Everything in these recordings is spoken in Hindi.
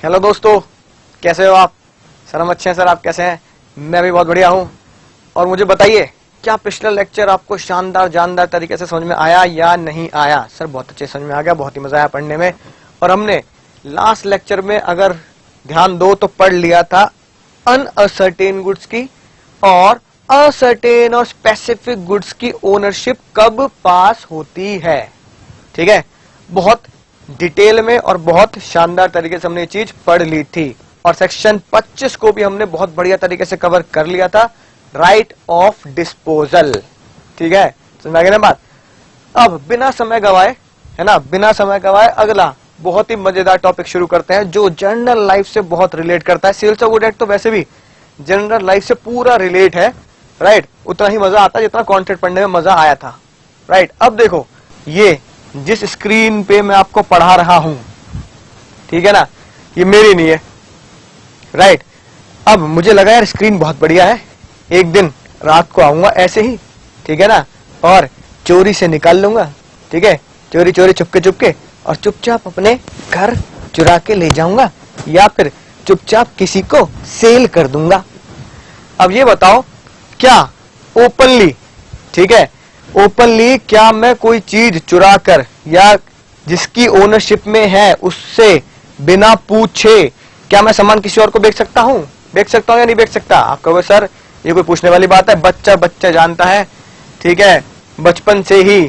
हेलो दोस्तों, कैसे हो आप? सर हम अच्छे हैं सर, आप कैसे हैं? मैं भी बहुत बढ़िया हूँ। और मुझे बताइए, क्या पिछला लेक्चर आपको शानदार जानदार तरीके से समझ में आया या नहीं आया? सर बहुत अच्छे समझ में आ गया, बहुत ही मजा आया पढ़ने में। और हमने लास्ट लेक्चर में अगर ध्यान दो तो पढ़ लिया था अनअसर्टेन गुड्स की और असर्टेन और स्पेसिफिक गुड्स की ओनरशिप कब पास होती है। ठीक है, बहुत डिटेल में और बहुत शानदार तरीके से हमने ये चीज पढ़ ली थी। और सेक्शन 25 को भी हमने बहुत बढ़िया तरीके से कवर कर लिया था, राइट ऑफ डिस्पोजल। ठीक है, समझ आ गई ना बात? अब बिना समय गवाए, है ना, बिना समय गवाए अगला बहुत ही मजेदार टॉपिक शुरू करते हैं जो जनरल लाइफ से बहुत रिलेट करता है। सेल्स ऑफ गुड एक्ट तो वैसे भी जनरल लाइफ से पूरा रिलेट है, राइट। उतना ही मजा आता है जितना कॉन्सेप्ट पढ़ने में मजा आया था, राइट। अब देखो, ये जिस स्क्रीन पे मैं आपको पढ़ा रहा हूं, ठीक है ना, ये मेरी नहीं है, राइट। अब मुझे लगा यार स्क्रीन बहुत बढ़िया है, एक दिन रात को आऊंगा ऐसे ही, ठीक है ना, और चोरी से निकाल लूंगा, ठीक है, चोरी चोरी चुपके और चुपचाप अपने घर चुरा के ले जाऊंगा या फिर चुपचाप किसी को सेल कर दूंगा। अब ये बताओ, क्या ओपनली, ठीक है, ओपनली क्या मैं कोई चीज चुरा कर या जिसकी ओनरशिप में है उससे बिना पूछे क्या मैं सामान किसी और को बेच सकता हूं? बेच सकता हूं या नहीं बेच सकता? आप कहोगे सर ये कोई पूछने वाली बात है, बच्चा जानता है, ठीक है, बचपन से ही,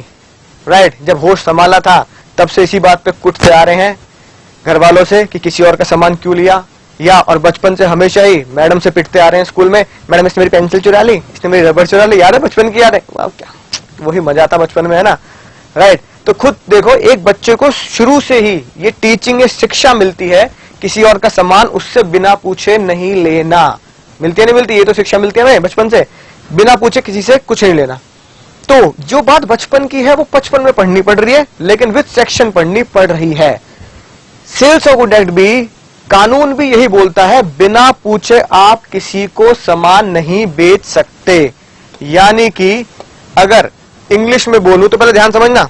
राइट, जब होश संभाला था तब से इसी बात पे कुटते आ रहे हैं घर वालों से कि किसी और का सामान क्यों लिया, या और बचपन से हमेशा ही मैडम से पिटते आ रहे हैं स्कूल में, मैडम इसने मेरी पेंसिल चुरा ली, इसने मेरी रबड़ चुरा ली। याद है बचपन की? याद है? वाह, क्या वही मजा था बचपन में, है ना, राइट। तो खुद देखो, एक बच्चे को शुरू से ही ये टीचिंग, शिक्षा मिलती है, किसी और का सामान उससे बिना पूछे नहीं लेना। मिलती है नहीं मिलती? ये तो शिक्षा मिलती है ना बचपन से, बिना पूछे किसी से कुछ नहीं लेना। तो जो बात बचपन की है वो बचपन में पढ़नी पड़ रही है, लेकिन विद सेक्शन पढ़नी पड़ रही है। सेल्स ऑफ गुड एक्ट भी, कानून भी यही बोलता है, बिना पूछे आप किसी को सामान नहीं बेच सकते। यानी कि अगर इंग्लिश में बोलूं तो पहले ध्यान समझना,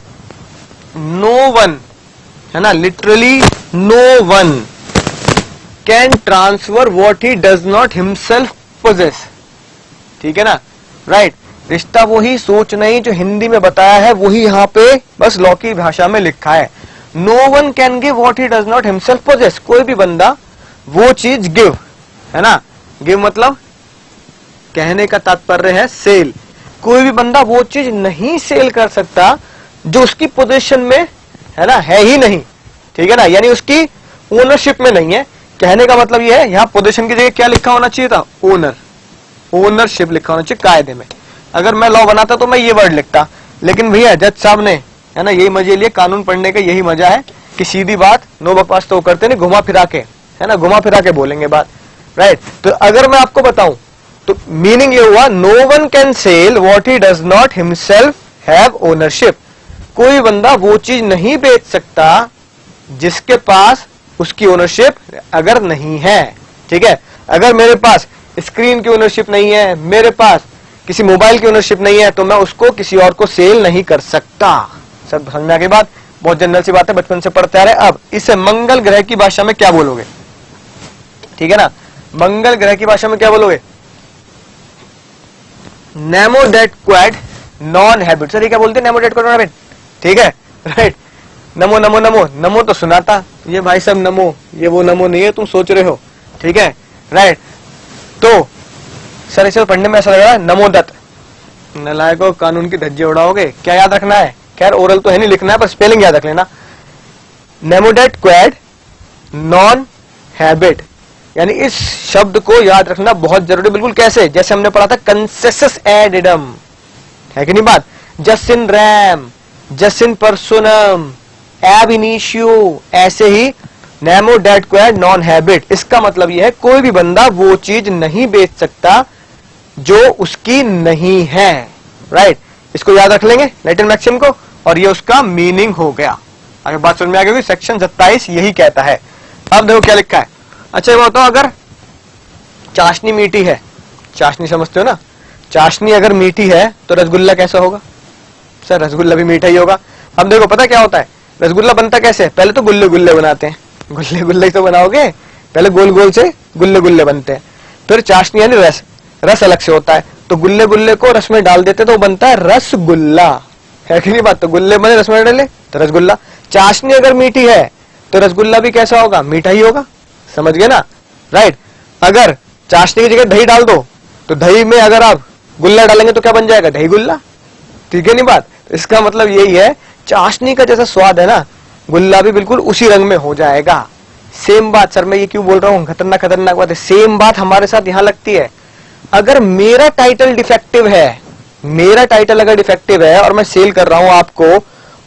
नो वन, है ना, literally no one can transfer what he does not himself possess. ठीक है ना, राइट। रिश्ता वही, सोच नहीं, जो हिंदी में बताया है वही यहां पे बस लौकिक भाषा में लिखा है। No one can give what he does not himself possess. कोई भी बंदा वो चीज गिव, है ना, गिव मतलब कहने का तात्पर्य है सेल। कोई भी बंदा वो चीज नहीं सेल कर सकता जो उसकी पोजीशन में, है ना, है ही नहीं। ठीक है ना, यानी उसकी ओनरशिप में नहीं है। कहने का मतलब ये है, यहां पोजीशन की जगह क्या लिखा होना चाहिए था? ओनर, ओनरशिप लिखा होना चाहिए कायदे में। अगर मैं लॉ बनाता तो मैं ये वर्ड लिखता, लेकिन भैया जज साहब ने, है ना, यही मजे लिए कानून पढ़ने का, यही मजा है कि सीधी बात, नो बकवास तो करते नहीं, घुमा फिरा के, है ना, घुमा फिरा के बोलेंगे बात, राइट। तो अगर मैं आपको बताऊं तो मीनिंग ये हुआ, no one can sell what he does not himself have ownership. कोई बंदा वो चीज नहीं बेच सकता जिसके पास उसकी ओनरशिप अगर नहीं है। ठीक है, अगर मेरे पास स्क्रीन की ओनरशिप नहीं है, मेरे पास किसी मोबाइल की ओनरशिप नहीं है, तो मैं उसको किसी और को सेल नहीं कर सकता। सब समझने के बाद, बहुत जनरल सी बात है, बचपन से पढ़ते आ रहे। अब इसे मंगल ग्रह की भाषा में क्या बोलोगे? ठीक है ना, मंगल ग्रह की भाषा में क्या बोलोगे? नेमोडेटक्वाड नॉन हैबिट। सर ये क्या बोलते हैं? नेमोडेटक्वाड नॉन हैबिट। ठीक है, राइट। नमो नमो नमो, नमो तो सुना था, ये भाई साहब नमो, ये वो नमो नहीं है तुम सोच रहे हो, ठीक है, राइट। तो सर इसे पढ़ने में ऐसा लग रहा है नमोदत्त। नलायको, कानून की धज्जे उड़ाओगे। क्या याद रखना है? खैर ओरल तो है नहीं, लिखना है, पर स्पेलिंग याद रख लेना। नेमोडेटक्वाड नॉन हैबिट, यानी इस शब्द को याद रखना बहुत जरूरी। बिल्कुल कैसे? जैसे हमने पढ़ा था कंसेसस एडिडम, है कि नहीं बात? Jus in rem, jus in personam, ab initio, ऐसे ही नेमोडेटक्वाड नॉन हैबिट। इसका मतलब यह है कोई भी बंदा वो चीज नहीं बेच सकता जो उसकी नहीं है, राइट। इसको याद रख लेंगे लैटिन मैक्सिम को, और ये उसका मीनिंग हो गया। अगर बात समझ में आ गई, सेक्शन 27 यही कहता है। अब देखो क्या लिखा है। अच्छा ये बताओ, अगर चाशनी मीठी है, चाशनी समझते हो ना, चाशनी अगर मीठी है तो रसगुल्ला कैसा होगा? सर रसगुल्ला भी मीठा ही होगा। अब देखो पता क्या होता है, रसगुल्ला बनता कैसे है? पहले तो गुल्ले गुल्ले बनाते हैं, गुल्ले गुल्ले तो बनाओगे, पहले गोल गोल से गुल्ले गुल्ले बनते हैं, फिर चाशनी यानी रस, रस अलग से होता है, तो गुल्ले गुल्ले को रस में डाल देते तो वो बनता है रसगुल्ला, है कि नहीं बात? तो गुल्ले बने रस में डाले तो रसगुल्ला। चाशनी अगर मीठी है तो रसगुल्ला भी कैसा होगा? मीठा ही होगा, समझ गए ना, राइट। अगर चाशनी की जगह दही डाल दो तो दही में अगर आप गुल्ला डालेंगे तो क्या बन जाएगा? दही गुल्ला, ठीक है नहीं बात? इसका मतलब यही है, चाशनी का जैसा स्वाद है ना, गुल्ला भी बिल्कुल उसी रंग में हो जाएगा। सेम बात, सर मैं ये क्यों बोल रहा हूँ खतरनाक खतरनाक बात है, सेम बात हमारे साथ यहां लगती है। अगर मेरा टाइटल डिफेक्टिव है, मेरा टाइटल अगर डिफेक्टिव है और मैं सेल कर रहा हूं आपको,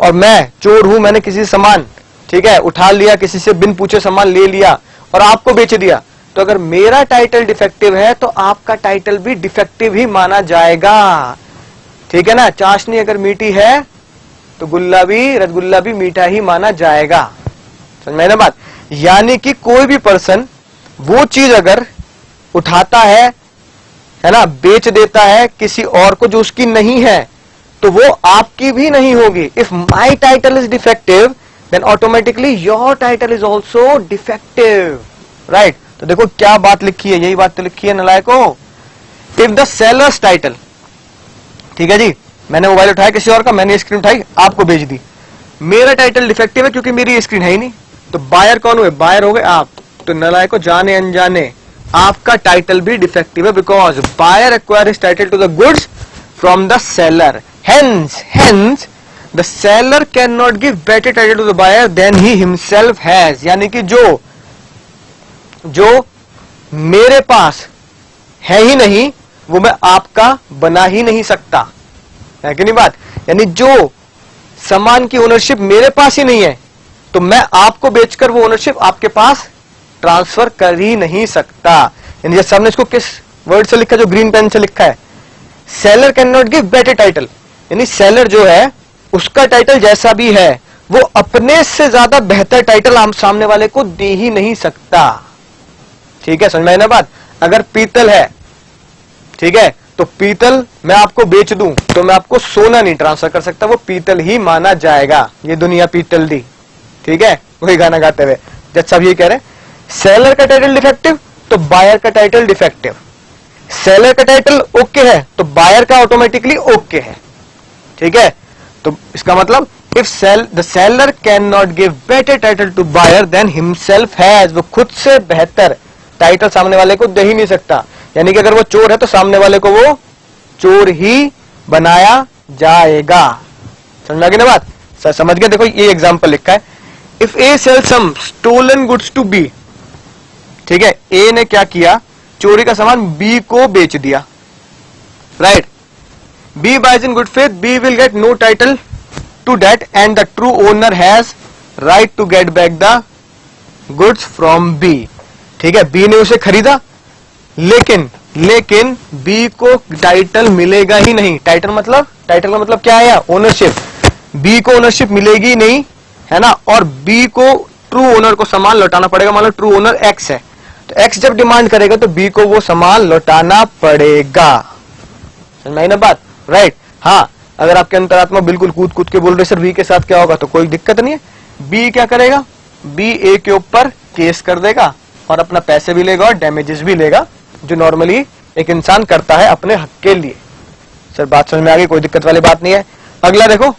और मैं चोर हूं, मैंने किसी से सामान, ठीक है, उठा लिया, किसी से बिन पूछे सामान ले लिया और आपको बेच दिया, तो अगर मेरा टाइटल डिफेक्टिव है तो आपका टाइटल भी डिफेक्टिव ही माना जाएगा, ठीक है ना। चाशनी अगर मीठी है तो गुल्ला भी, रसगुल्ला भी मीठा ही माना जाएगा, समझ में ना बात? यानी कि कोई भी पर्सन वो चीज अगर उठाता है ना, बेच देता है किसी और को जो उसकी नहीं है, तो वो आपकी भी नहीं होगी। If my title is defective then automatically your title is also defective, right. तो देखो क्या बात लिखी है, यही बात तो लिखी है नलायकों। इफ द सेलर्स टाइटल, ठीक है जी, मैंने मोबाइल उठाया किसी और का, मैंने स्क्रीन उठाई आपको भेज दी, मेरा टाइटल डिफेक्टिव है क्योंकि मेरी स्क्रीन है ही नहीं, तो बायर कौन हुए? बायर हो गए आप। तो नलायकों जाने अनजाने आपका टाइटल भी डिफेक्टिव है, because buyer acquire his title to the goods from the seller, hence the seller can not give better title to the buyer than he himself has. यानी कि जो मेरे पास है ही नहीं वो मैं आपका बना ही नहीं सकता, है कि नहीं बात? यानी जो सामान की ओनरशिप मेरे पास ही नहीं है तो मैं आपको बेचकर वो ओनरशिप आपके पास ट्रांसफर कर ही नहीं सकता। यानी जैसे हमने इसको किस वर्ड से लिखा, जो ग्रीन पेन से लिखा है, seller can not give better title, यानी सेलर जो है उसका टाइटल जैसा भी है वो अपने से ज्यादा बेहतर टाइटल हम सामने वाले को दे ही नहीं सकता, ठीक है, समझ में आई ना बात? अगर पीतल है, ठीक है, तो पीतल मैं आपको बेच दूं तो मैं आपको सोना नहीं ट्रांसफर कर सकता, वो पीतल ही माना जाएगा, ये दुनिया पीतल दी, ठीक है, वही गाना गाते हुए जज साहब ये कह रहे हैं। सेलर का टाइटल डिफेक्टिव तो बायर का टाइटल डिफेक्टिव, सेलर का टाइटल ओके है तो बायर का ऑटोमेटिकली ओके है, ठीक है। तो इसका मतलब if the seller can not give better title to buyer than himself has, वो खुद से बेहतर टाइटल सामने वाले को दे ही नहीं सकता। यानी कि अगर वो चोर है तो सामने वाले को वो चोर ही बनाया जाएगा, समझ में आ गई ना बात? सर समझ गए? देखो ये एग्जांपल लिखा है, if A sell some stolen goods to B, ठीक है, ए ने क्या किया, चोरी का सामान बी को बेच दिया, right. B buys in good faith, B will get no title to that and the true owner has right to get back the goods from B, ठीक है। बी ने उसे खरीदा लेकिन बी को टाइटल मिलेगा ही नहीं। टाइटल का मतलब क्या है? ओनरशिप। बी को ओनरशिप मिलेगी नहीं, है ना, और बी को ट्रू ओनर को सामान लौटाना पड़ेगा। मान लो ट्रू ओनर एक्स है तो एक्स जब डिमांड करेगा तो बी को वो सामान लौटाना पड़ेगा, समझ में आई ना बात? राइट। हाँ, अगर आपके अंतरात्मा बिल्कुल कूद कूद के बोल रहे सर बी के साथ क्या होगा, तो कोई दिक्कत नहीं है। बी क्या करेगा? बी ए के ऊपर केस कर देगा और अपना पैसे भी लेगा और डैमेजेस भी लेगा, जो नॉर्मली एक इंसान करता है अपने हक के लिए। सर बात समझ में आ गई? कोई दिक्कत वाली बात नहीं है। अगला देखो,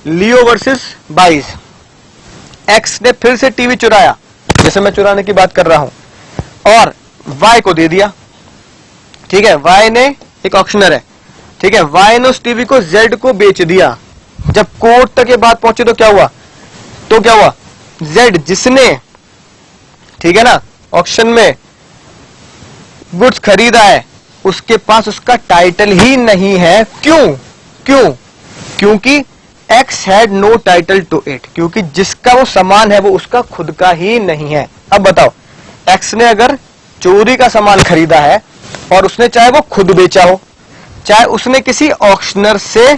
लियो वर्सेस बाइस। एक्स ने फिर से टीवी चुराया, जैसे मैं चुराने की बात कर रहा हूं, और वाई को दे दिया, ठीक है। वाई ने, एक ऑक्शनर है, ठीक है, वाई ने उस टीवी को जेड को बेच दिया। जब कोर्ट तक ये बात पहुंची तो क्या हुआ? जेड जिसने, ठीक है ना, ऑक्शन में गुड्स खरीदा है उसके पास उसका टाइटल ही नहीं है। क्योंकि X had no title to it, क्योंकि जिसका वो सामान है वो उसका खुद का ही नहीं है। अब बताओ, एक्स ने अगर चोरी का सामान खरीदा है और उसने चाहे वो खुद बेचा हो, चाहे उसने किसी ऑक्शनर से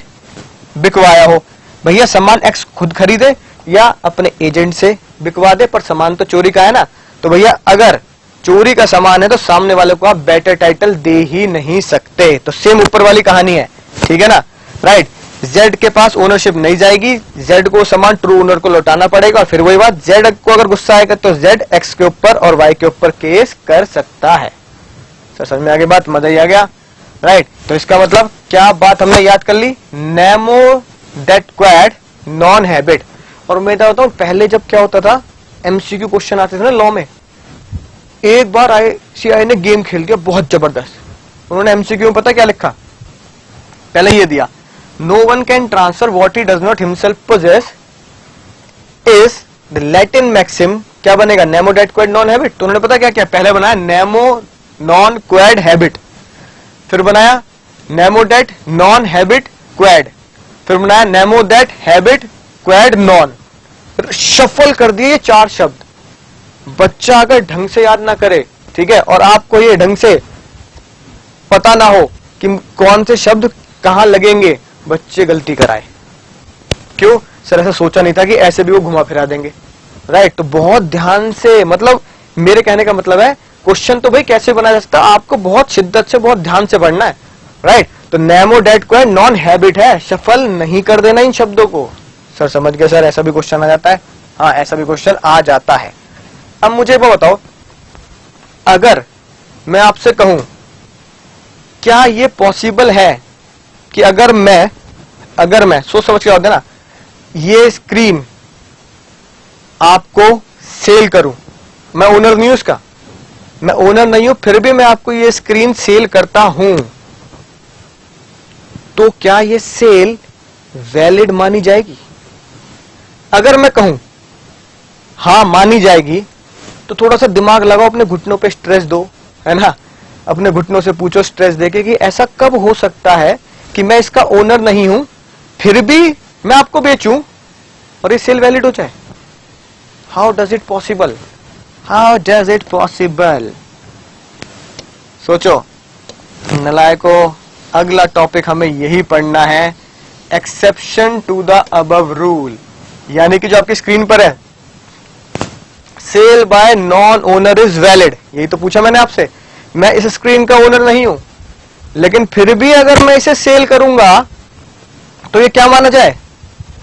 बिकवाया हो, भैया सामान एक्स खुद खरीदे या अपने एजेंट से बिकवा दे, पर सामान तो चोरी का है ना। तो भैया अगर चोरी का सामान है तो सामने वाले को आप बेटर टाइटल दे ही नहीं सकते। तो सेम ऊपर वाली कहानी है, ठीक है ना, राइट। जेड के पास ओनरशिप नहीं जाएगी, जेड को सामान ट्रू ओनर को लौटाना पड़ेगा। और फिर वही बात, जेड को अगर गुस्सा आएगा तो जेड एक्स के ऊपर और वाई के ऊपर केस कर सकता है। सर समझ में आ गई बात, मजा ही आ गया, राइट। तो इसका मतलब क्या बात हमने याद कर ली, nemo dat quod non habet. और मैं बताता हूं पहले जब क्या होता था, एमसीक्यू क्वेश्चन आते थे ना लॉ में, एक बार आईसीआई ने गेम खेल दिया बहुत जबरदस्त। उन्होंने एमसीक्यू में पता क्या लिखा, पहले ये दिया, no one can transfer what he does not himself possess is the Latin maxim, क्या बनेगा, nemo dat quod non habet. तो उन्होंने पता क्या किया, पहले बनाया नेमो नॉन क्वेड हैबिट, फिर बनाया nemo dat non habet quod, फिर बनाया nemo dat habet quod non, shuffle कर दिए ये चार शब्द। बच्चा अगर ढंग से याद ना करे, ठीक है, और आपको ये ढंग से पता ना हो कि कौन से शब्द कहां लगेंगे, बच्चे गलती कराए। क्यों सर, ऐसा सोचा नहीं था कि ऐसे भी वो घुमा फिरा देंगे, राइट। तो बहुत ध्यान से, मतलब मेरे कहने का मतलब है क्वेश्चन तो भाई कैसे बनाया जा सकता है, आपको बहुत शिद्दत से बहुत ध्यान से पढ़ना है, राइट। तो nemo dat quod non habet है, शफल नहीं कर देना इन शब्दों को। सर समझ गए सर, ऐसा भी क्वेश्चन आ जाता है, हाँ ऐसा भी क्वेश्चन आ जाता है। अब मुझे वो बताओ, अगर मैं आपसे कहूं क्या ये पॉसिबल है कि अगर मैं सोच समझ के होता है ना, ये स्क्रीन आपको सेल करूं, मैं ओनर नहीं हूं इसका, मैं ओनर नहीं हूं, फिर भी मैं आपको ये स्क्रीन सेल करता हूं, तो क्या ये सेल वैलिड मानी जाएगी? अगर मैं कहूं हां मानी जाएगी, तो थोड़ा सा दिमाग लगाओ, अपने घुटनों पे स्ट्रेस दो, है ना, अपने घुटनों से पूछो स्ट्रेस देके कि ऐसा कब हो सकता है कि मैं इसका ओनर नहीं हूं, फिर भी मैं आपको बेचूं और ये सेल वैलिड हो जाए। How does it possible, how does it possible? सोचो नलायको, अगला टॉपिक हमें यही पढ़ना है, exception to the above rule, यानी कि जो आपकी स्क्रीन पर है, sale by non owner is valid. यही तो पूछा मैंने आपसे, मैं इस स्क्रीन का ओनर नहीं हूं, लेकिन फिर भी अगर मैं इसे सेल करूंगा तो ये क्या माना जाए,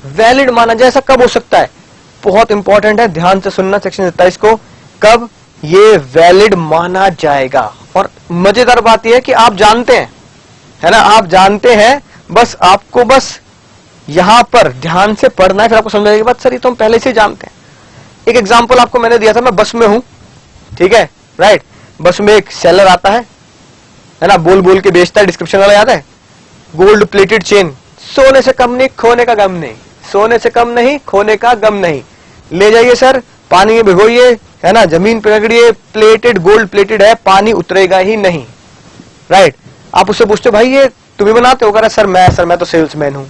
वैलिड माना जाए। ऐसा कब हो सकता है, बहुत इंपॉर्टेंट है, ध्यान से सुनना सेक्शन 27 को, कब ये वैलिड माना जाएगा। और मजेदार बात यह है कि आप जानते हैं, है ना, आप जानते हैं, बस आपको बस यहां पर ध्यान से पढ़ना है, फिर आपको समझ आएगी बात, सर ये तो हम पहले से जानते हैं। एक एग्जांपल आपको मैंने दिया था, मैं बस में हूं, ठीक है, राइट, बस में एक सेलर आता है ना, बोल बोल के बेचता है, डिस्क्रिप्शन वाला याद है, गोल्ड प्लेटेड चेन, सोने से कम नहीं खोने का गम नहीं, सोने से कम नहीं खोने का गम नहीं, ले जाइए सर, पानी में भिगोइए, है ना, जमीन पे रगड़िए, प्लेटेड गोल्ड प्लेटेड है, पानी उतरेगा ही नहीं, राइट। आप उससे पूछते भाई ये तुम ही बनाते हो, कह रहा सर मैं तो सेल्समैन हूं,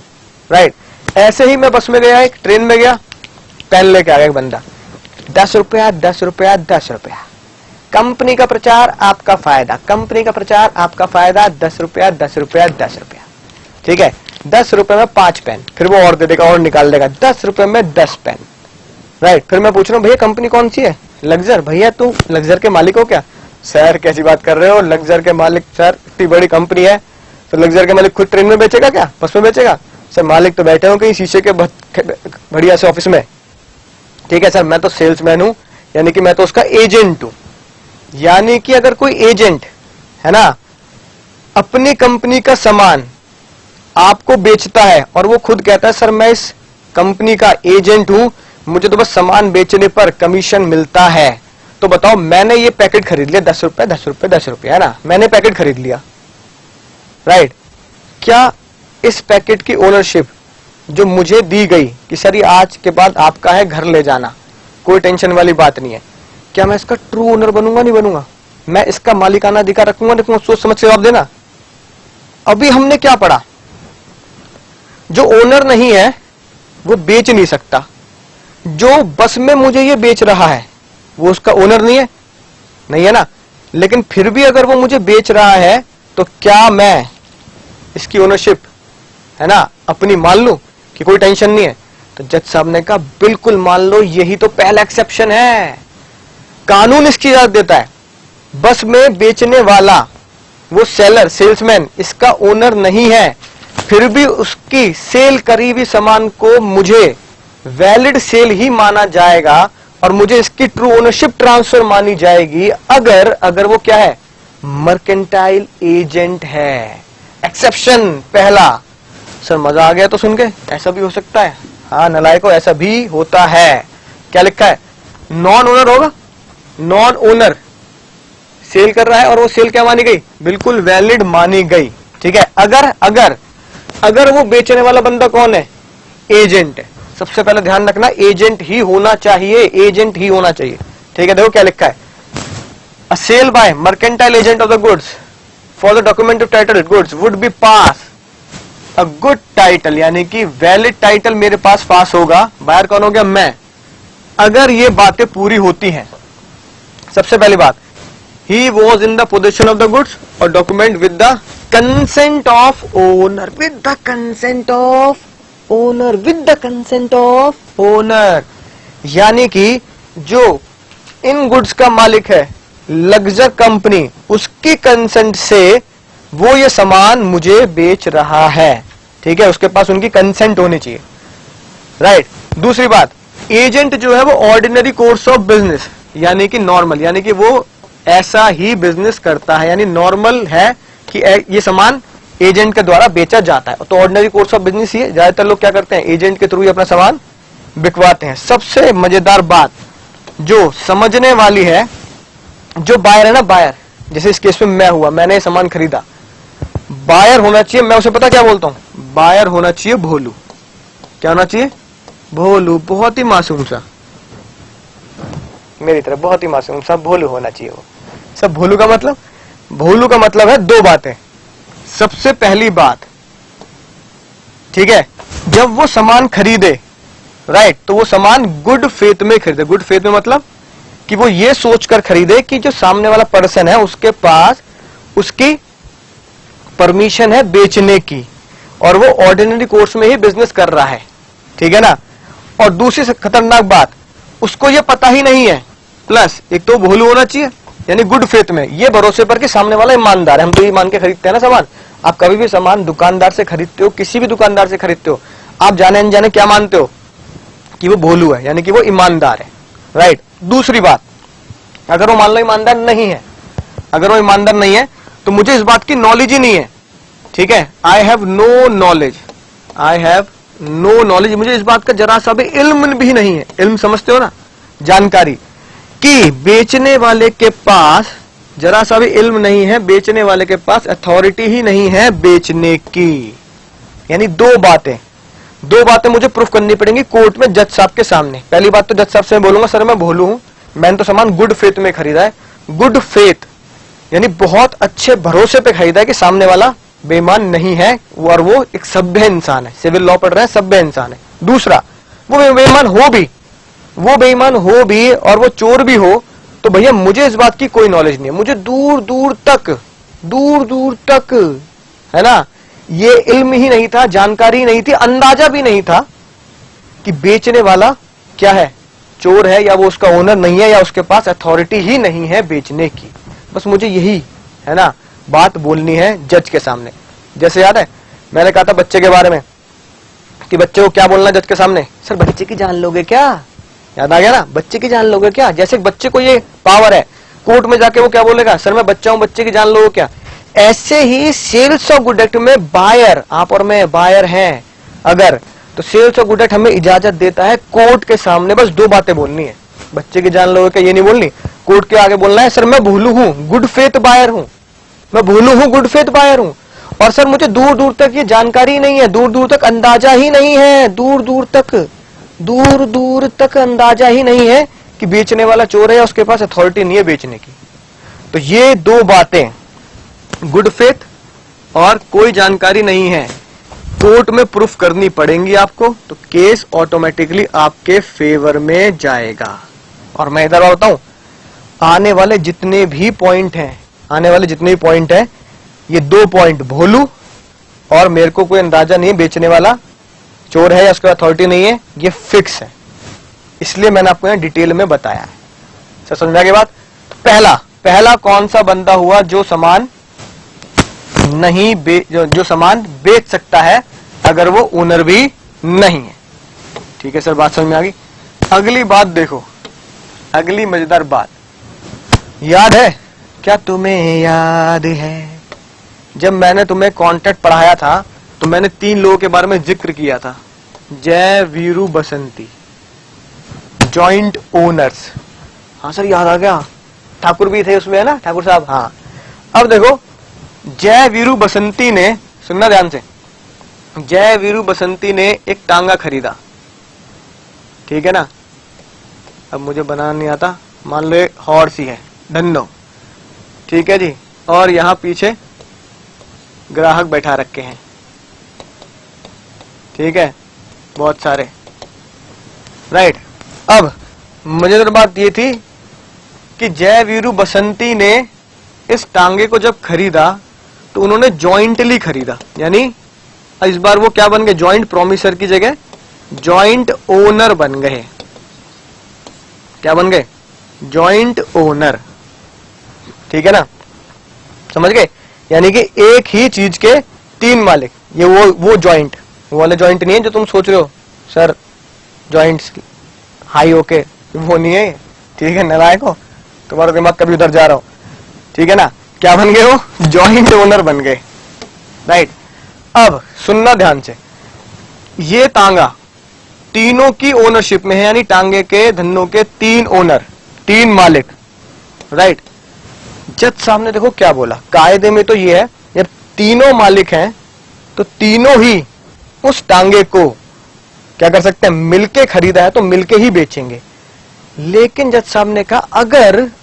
राइट। ऐसे ही मैं बस में गया, एक ट्रेन में गया, पेन लेके आ गया एक बंदा, 10 रुपया 10 रुपया 10 रुपया, कंपनी का प्रचार आपका फायदा, कंपनी का प्रचार आपका फायदा, 10 रुपया 10 रुपया 10 रुपया, ठीक है, 10 रुपए में 5 पेन, फिर वो और दे देगा और निकाल देगा, 10 रुपए में 10 पेन, राइट। फिर मैं पूछ रहा हूँ भैया कंपनी कौन सी है, लग्जर, भैया तू लग्जर के मालिक हो क्या? सर कैसी बात कर रहे हो, लग्जर के मालिक, सर इतनी बड़ी कंपनी है, तो लग्जर के मालिक खुद ट्रेन में बेचेगा क्या, बस में बेचेगा? सर मालिक तो बैठे हो कहीं शीशे के बढ़िया से ऑफिस में, ठीक है सर, मैं तो सेल्समैन हूं, यानी कि मैं तो उसका एजेंट हूं। यानी कि अगर कोई एजेंट, है ना, अपनी कंपनी का सामान आपको बेचता है और वो खुद कहता है सर मैं इस कंपनी का एजेंट हूं, मुझे तो बस सामान बेचने पर कमीशन मिलता है, तो बताओ मैंने ये पैकेट खरीद लिया, 10 रुपए 10 रुपए 10 रुपए, है ना, मैंने पैकेट खरीद लिया, राइट। क्या इस पैकेट की ओनरशिप जो मुझे दी गई कि सर ये आज के बाद आपका है, घर ले जाना, कोई टेंशन वाली बात नहीं है, क्या मैं इसका ट्रू ओनर बनूंगा नहीं बनूंगा, मैं इसका मालिकाना अधिकार रखूंगा नहीं, सोच समझ के जवाब देना। अभी हमने क्या पढ़ा, जो ओनर नहीं है वो बेच नहीं सकता, जो बस में मुझे ये बेच रहा है वो उसका ओनर नहीं है, नहीं है ना, लेकिन फिर भी अगर वो मुझे बेच रहा है तो क्या मैं इसकी ओनरशिप, है ना, अपनी मान लूं कि कोई टेंशन नहीं है? तो जज साहब ने कहा बिल्कुल मान लो, यही तो पहला एक्सेप्शन है, कानून इसकी इजाजत देता है। बस में बेचने वाला वो सेलर, सेल्समैन इसका ओनर नहीं है, फिर भी उसकी सेल करी हुई सामान को मुझे वैलिड सेल ही माना जाएगा और मुझे इसकी ट्रू ओनरशिप ट्रांसफर मानी जाएगी अगर वो क्या है, मर्केंटाइल एजेंट है। एक्सेप्शन पहला। सर मजा आ गया तो सुन के, ऐसा भी हो सकता है? हाँ नलायको, ऐसा भी होता है। क्या लिखा है? नॉन ओनर होगा, नॉन ओनर सेल कर रहा है और वो सेल क्या मानी गई, बिल्कुल वैलिड मानी गई। ठीक है, अगर वो बेचने वाला बंदा कौन है, एजेंट है। सबसे पहले ध्यान रखना, एजेंट ही होना चाहिए, एजेंट ही होना चाहिए। ठीक है, देखो क्या लिखा है, a sale by mercantile agent of the goods for the document of title goods would be pass a good title, यानी कि वैलिड टाइटल मेरे पास पास होगा। बायर कौन हो गया, मैं। अगर ये बातें पूरी होती हैं, सबसे पहली बात, he was in the position of the goods और document with the consent of owner, with the consent of owner, with the consent of owner, यानी कि जो इन गुड्स का मालिक है लग्जर कंपनी, उसकी कंसेंट से वो ये सामान मुझे बेच रहा है। ठीक है, उसके पास उनकी कंसेंट होनी चाहिए, राइट। दूसरी बात, एजेंट जो है वो ऑर्डिनरी कोर्स ऑफ बिजनेस, यानी कि नॉर्मल, यानी कि वो ऐसा ही बिजनेस करता है, यानी नॉर्मल है कि ये सामान एजेंट के द्वारा बेचा जाता है। तो ऑर्डिनरी कोर्स ऑफ बिजनेस ही ज्यादातर लोग क्या करते हैं, एजेंट के थ्रू ही अपना सामान बिकवाते हैं। सबसे मजेदार बात जो समझने वाली है, जो बायर है ना, बायर, जैसे इस केस में मैं हुआ, मैंने सामान खरीदा, बायर होना चाहिए, मैं उसे पता क्या बोलता हूं, बायर होना चाहिए भोलू। क्या होना चाहिए, भोलू, बहुत ही मासूम सा, मेरी तरफ बहुत ही मासूम सा भोलू होना चाहिए वो। सब भोलू का मतलब, भोलू का मतलब है दो बातें। सबसे पहली बात, ठीक है, जब वो सामान खरीदे, राइट, तो वो सामान गुड फेथ में खरीदे। गुड फेथ में मतलब कि वो ये सोचकर खरीदे कि जो सामने वाला पर्सन है उसके पास उसकी परमिशन है बेचने की और वो ऑर्डिनरी कोर्स में ही बिजनेस कर रहा है। ठीक है ना। और दूसरी खतरनाक बात, उसको ये पता ही नहीं है, प्लस एक तो भोलू होना चाहिए, यानी गुड फेथ में, ये भरोसे पर कि सामने वाला ईमानदार है। हम तो ये मान के खरीदते हैं ना सामान। आप कभी भी सामान दुकानदार से खरीदते हो, किसी भी दुकानदार से खरीदते हो, आप जाने अनजाने क्या मानते हो कि वो भोलू है, यानी कि वो ईमानदार है, राइट। दूसरी बात, अगर वो मान लो ईमानदार नहीं है, अगर वो ईमानदार नहीं है तो मुझे इस बात की नॉलेज ही नहीं है, ठीक है, I have no knowledge, I have no knowledge, मुझे इस बात का जरा सा भी इल्म भी नहीं है। इल्म समझते हो ना, जानकारी, कि बेचने वाले के पास जरा सा भी इल्म नहीं है, बेचने वाले के पास अथॉरिटी ही नहीं है बेचने की। यानी दो बातें मुझे प्रूफ करनी पड़ेंगी कोर्ट में जज साहब के सामने। पहली बात तो जज साहब से मैं बोलूंगा, सर मैं भोलू हूं, मैंने तो सामान गुड फेथ में खरीदा है। गुड फेथ यानी बहुत अच्छे भरोसे पे खरीदा है कि सामने वाला बेईमान नहीं है और वो एक सभ्य इंसान है, सिविल लॉ पढ़ रहे हैं, सभ्य इंसान है। दूसरा, वो बेईमान हो भी और वो चोर भी हो, तो भैया मुझे इस बात की कोई नॉलेज नहीं है। मुझे दूर दूर तक है ना, ये इल्म ही नहीं था, जानकारी ही नहीं थी, अंदाजा भी नहीं था कि बेचने वाला क्या है, चोर है, या वो उसका ओनर नहीं है, या उसके पास अथॉरिटी ही नहीं है बेचने की। बस मुझे यही है ना बात बोलनी है जज के सामने। जैसे याद है मैंने कहा था बच्चे के बारे में कि बच्चे को क्या बोलना है जज के सामने, सर बच्चे की जान लोगे क्या, याद आ गया ना, बच्चे की जान लोगे क्या। जैसे बच्चे को ये पावर है, कोर्ट में जाके वो क्या बोलेगा, सर मैं बच्चा हूं, बच्चे की जान लोगे क्या। ऐसे ही सेल्स ऑफ गुड एक्ट में बायर, आप और मैं बायर हैं अगर, तो सेल्स ऑफ गुड एक्ट हमें इजाजत देता है कोर्ट के सामने बस दो बातें बोलनी है, बच्चे की जान लोगे क्या ये नहीं बोलनी, कोर्ट के आगे बोलना है सर मैं भोलू हूं, गुड फेथ बायर हूं, मैं भोलू हूं, गुड फेथ बायर हूं, और सर मुझे दूर दूर तक ये जानकारी नहीं है, दूर दूर तक अंदाजा ही नहीं है, दूर दूर तक अंदाजा ही नहीं है कि बेचने वाला चोर है या उसके पास अथॉरिटी नहीं है बेचने की। तो ये दो बातें, गुड फेथ और कोई जानकारी नहीं है, कोर्ट में प्रूफ करनी पड़ेंगी आपको, तो केस ऑटोमेटिकली आपके फेवर में जाएगा। और मैं इधर बताऊं, आने वाले जितने भी पॉइंट हैं, ये दो पॉइंट भोलू और मेरे को कोई अंदाजा नहीं है बेचने वाला चोर है या उसके अथॉरिटी नहीं है, ये फिक्स है, इसलिए मैंने आपको यहां डिटेल में बताया है। सर समझा के बाद, पहला कौन सा बंदा हुआ जो सामान नहीं जो सामान बेच सकता है अगर वो ओनर भी नहीं है। ठीक है सर, बात समझ में आ गई। अगली बात देखो, अगली मजेदार बात, याद है क्या? तुम्हें याद है जब मैंने तुम्हें कॉन्ट्रैक्ट पढ़ाया था तो मैंने 3 लोगों के बारे में जिक्र किया था, जय, वीरू, बसंती, जॉइंट ओनर्स। हाँ सर याद आ गया, ठाकुर भी थे उसमें, है ना ठाकुर साहब? हाँ। अब देखो, जय, वीरू, बसंती ने, सुनना ध्यान से, जय, वीरू, बसंती ने एक टांगा खरीदा, ठीक है ना? अब मुझे बनाना नहीं आता, मान लो हॉर्स ही है, धन्नो, ठीक है जी, और यहां पीछे ग्राहक बैठा रखे हैं, ठीक है, बहुत सारे, राइट। अब मजेदार बात ये थी कि जय, वीरू, बसंती ने इस टांगे को जब खरीदा तो उन्होंने जॉइंटली खरीदा, यानी इस बार वो क्या बन गए? जॉइंट प्रोमिसर की जगह जॉइंट ओनर बन गए। क्या बन गए? जॉइंट ओनर, ठीक है ना? समझ गए? यानी कि एक ही चीज के 3 मालिक। ये वो जॉइंट, वो वाले जॉइंट नहीं है जो तुम सोच रहे हो सर जॉइंट्स हाई होके, वो नहीं है, ठीक है नालायक हो, तुम्हारा दिमाग कभी उधर जा रहा हो, ठीक है ना? क्या बन गए? वो जॉइंट ओनर बन गए, राइट। अब सुनना ध्यान से, ये टांगा तीनों की ओनरशिप में है, यानी टांगे के धन्नों के 3 ओनर, 3 मालिक, राइट। जज साहब ने देखो क्या बोला, कायदे में तो ये है जब तीनों मालिक हैं तो तीनों ही उस टांगे को क्या कर सकते हैं? मिलके खरीदा है तो मिलके ही बेचेंगे। लेकिन जज साहब ने कहा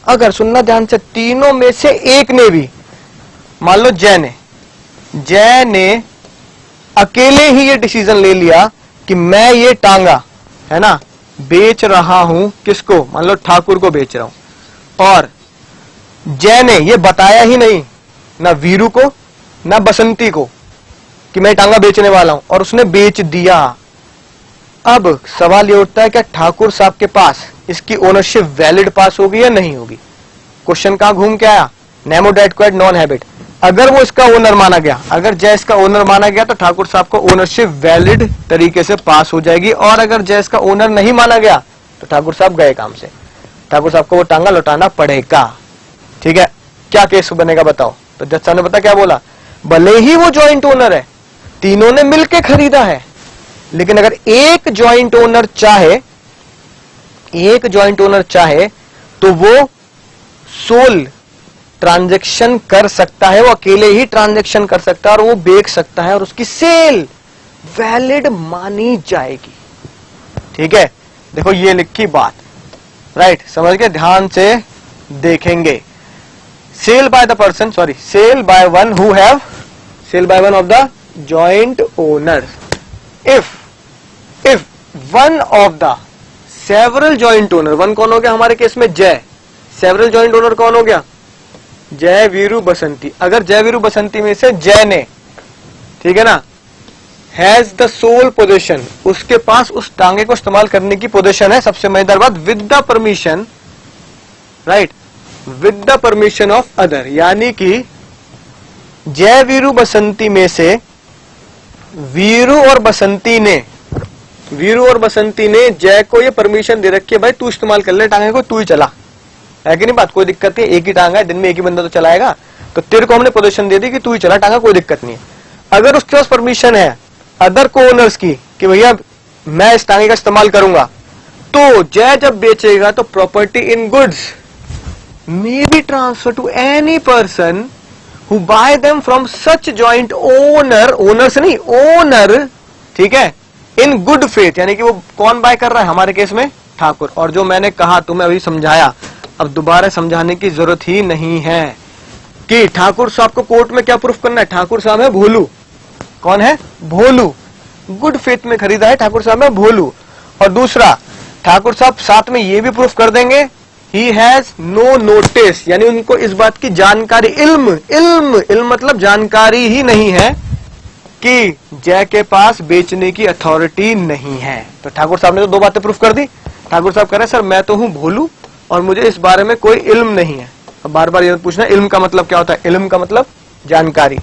अगर सुनना ध्यान से, तीनों में से एक ने भी, मान लो जय ने अकेले ही ये डिसीजन ले लिया कि मैं ये टांगा, है ना, बेच रहा हूं, किसको? मान लो ठाकुर को बेच रहा हूं, और जय ने ये बताया ही नहीं ना वीरू को ना बसंती को कि मैं टांगा बेचने वाला हूं, और उसने बेच दिया। अब सवाल ये उठता है क्या ठाकुर साहब के पास इसकी ओनरशिप वैलिड पास होगी या नहीं होगी? क्वेश्चन कहां घूम के आया? Nemo dat quod non habet. अगर वो इसका ओनर माना गया, अगर जय इसका ओनर माना गया तो ठाकुर साहब को ओनरशिप वैलिड तरीके से पास हो जाएगी, और अगर जय इसका ओनर नहीं माना गया तो ठाकुर साहब गए काम से, ठाकुर साहब को वो टांगा लौटाना पड़ेगा। ठीक है, क्या केस बनेगा बताओ? तो जज साहब ने पता क्या बोला, भले ही वो जॉइंट ओनर है, तीनों ने मिलके खरीदा है, लेकिन अगर एक जॉइंट ओनर चाहे तो वो सोल ट्रांजैक्शन कर सकता है, वो अकेले ही ट्रांजैक्शन कर सकता है और वो बेच सकता है और उसकी सेल वैलिड मानी जाएगी। ठीक है, देखो ये लिखी बात, राइट, समझ के ध्यान से देखेंगे। Sale by one who have sale by one of the joint owners. If one of the several joint owner, one कौन हो गया हमारे केस में? जय। सेवरल जॉइंट ओनर कौन हो गया? जय, वीरू, बसंती। अगर जय, वीरू, बसंती में से जय ने, ठीक है ना, हैज द सोल पोजीशन, उसके पास उस टांगे को इस्तेमाल करने की पोजीशन है। सबसे मजेदार बात, with the permission, right, with the permission of other, यानी कि जय, वीरू, बसंती में से वीरू और बसंती ने जय को ये परमिशन दे रखी है, भाई तू इस्तेमाल कर ले टांगे को, तू ही चला, है कि नहीं बात? कोई दिक्कत नहीं, एक ही टांगा है, दिन में एक ही बंदा तो चलाएगा, तो तेरे को हमने पोजीशन दे दी कि तू ही चला टांगा, कोई दिक्कत नहीं है। अगर उसके पास परमिशन है अदर को ओनर्स की कि भैया मैं इस टांगे का इस्तेमाल करूंगा, तो जय जब बेचेगा तो property in goods may be transfer to any person who buy them from such joint owner, owners नहीं, ओनर, ठीक है, इन गुड फेथ, यानी कि वो कौन बाय कर रहा है हमारे केस में? ठाकुर। और जो मैंने कहा तुम्हें अभी समझाया, अब दोबारा समझाने की जरूरत ही नहीं है कि ठाकुर साहब को कोर्ट में क्या प्रूफ करना है? ठाकुर साहब है भोलू। कौन है? भोलू। गुड फेथ में खरीदा है, ठाकुर साहब है भोलू। और दूसरा, ठाकुर साहब साथ में ये भी प्रूफ कर देंगे ही हैज नो नोटिस, यानी उनको इस बात की जानकारी, इल्म मतलब जानकारी ही नहीं है कि जय के पास बेचने की अथॉरिटी नहीं है। तो ठाकुर साहब ने तो 2 बातें प्रूफ कर दी। ठाकुर साहब कह रहे हैं सर मैं तो हूं भोलू और मुझे इस बारे में कोई इल्म नहीं है। अब बार बार ये पूछना इल्म का मतलब क्या होता है? इल्म का मतलब जानकारी।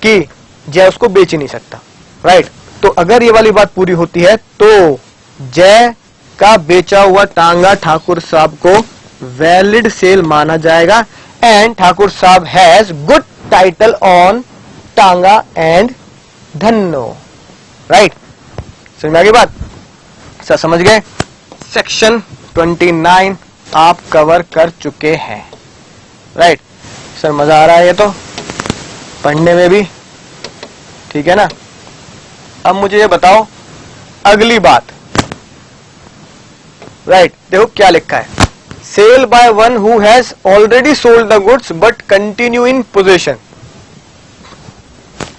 कि जय उसको बेच ही नहीं सकता, राइट। तो अगर ये वाली बात पूरी होती है तो जय का बेचा हुआ टांगा ठाकुर साहब को वैलिड सेल माना जाएगा एंड ठाकुर साहब हैज गुड टाइटल ऑन टांगा एंड धन्नो, राइट। समझ में आ गई बात? सर समझ गए? सेक्शन 29 आप कवर कर चुके हैं, राइट। सर मजा आ रहा है ये तो पढ़ने में भी, ठीक है ना। अब मुझे ये बताओ अगली बात, राइट। देखो क्या लिखा है, sale by one who has already sold the goods but continue in position.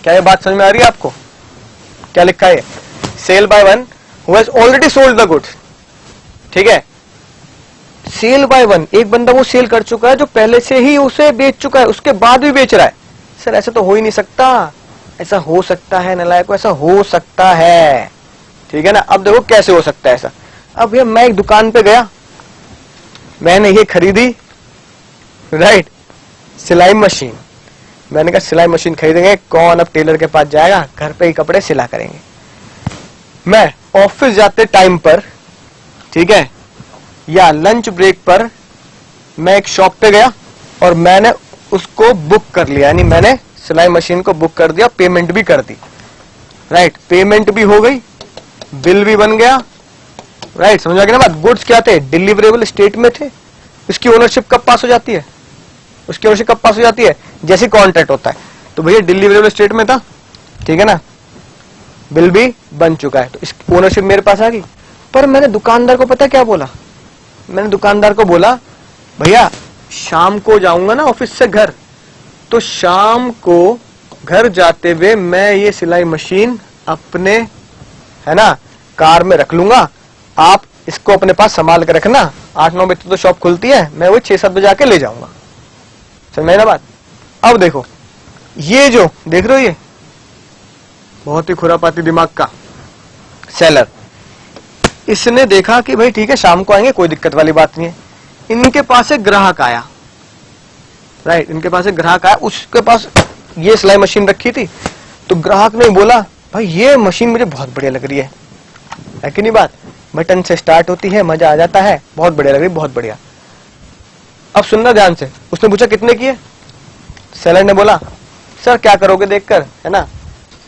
क्या ये बात समझ में आ रही है आपको? क्या लिखा है? Sale by one who has already sold the goods, ठीक है। सेल बाय वन, एक बंदा वो सेल कर चुका है जो पहले से ही उसे बेच चुका है, उसके बाद भी बेच रहा है। सर ऐसा तो हो ही नहीं सकता। ऐसा हो सकता है नालायक, ऐसा हो सकता है, ठीक है ना। अब देखो कैसे हो सकता है ऐसा। अब भैया मैं एक दुकान पे गया, मैंने ये खरीदी, राइट, सिलाई मशीन। मैंने कहा सिलाई मशीन खरीदेंगे, कौन अब टेलर के पास जाएगा, घर पे ही कपड़े सिला करेंगे। मैं ऑफिस जाते टाइम पर, ठीक है, या लंच ब्रेक पर मैं एक शॉप पे गया और मैंने उसको बुक कर लिया, यानी मैंने सिलाई मशीन को बुक कर दिया, पेमेंट भी कर दी, राइट। पेमेंट भी हो गई, बिल भी बन गया, राइट। समझ आ गया ना बात? गुड्स क्या थे? डिलीवरेबल स्टेट में थे। इसकी ओनरशिप कब पास हो जाती है? उसकी ओनरशिप कब पास हो जाती है? जैसे कॉन्ट्रैक्ट होता है। तो भैया डिलीवरेबल स्टेट में था, ठीक है ना, बिल भी बन चुका है, तो इसकी ओनरशिप मेरे पास आ गई। पर मैंने दुकानदार को पता क्या बोला? मैंने दुकानदार को बोला भैया शाम को जाऊंगा ना ऑफिस से घर, तो शाम को घर जाते हुए मैं ये सिलाई मशीन अपने, है ना, कार में रख लूंगा, आप इसको अपने पास संभाल के रखना, 8-9 बजे तो शॉप खुलती है, मैं वो 6-7 बजे आके ले जाऊंगा। समझ ना बात? अब देखो ये जो देख रहे हो, ये बहुत ही खुरापाती दिमाग का सेलर, इसने देखा कि भाई ठीक है शाम को आएंगे, कोई दिक्कत वाली बात नहीं है। इनके पास एक ग्राहक आया, राइट, इनके पास एक ग्राहक आया, उसके पास ये सिलाई मशीन रखी थी, तो ग्राहक ने बोला भाई ये मशीन मुझे बहुत बढ़िया लग रही है कि नहीं बात? बटन से स्टार्ट होती है, मजा आ जाता है, बहुत बढ़िया लग रही है, बहुत बढ़िया। अब सुनना ध्यान से, उसने पूछा कितने की है? सेलर ने बोला सर क्या करोगे देखकर, है ना,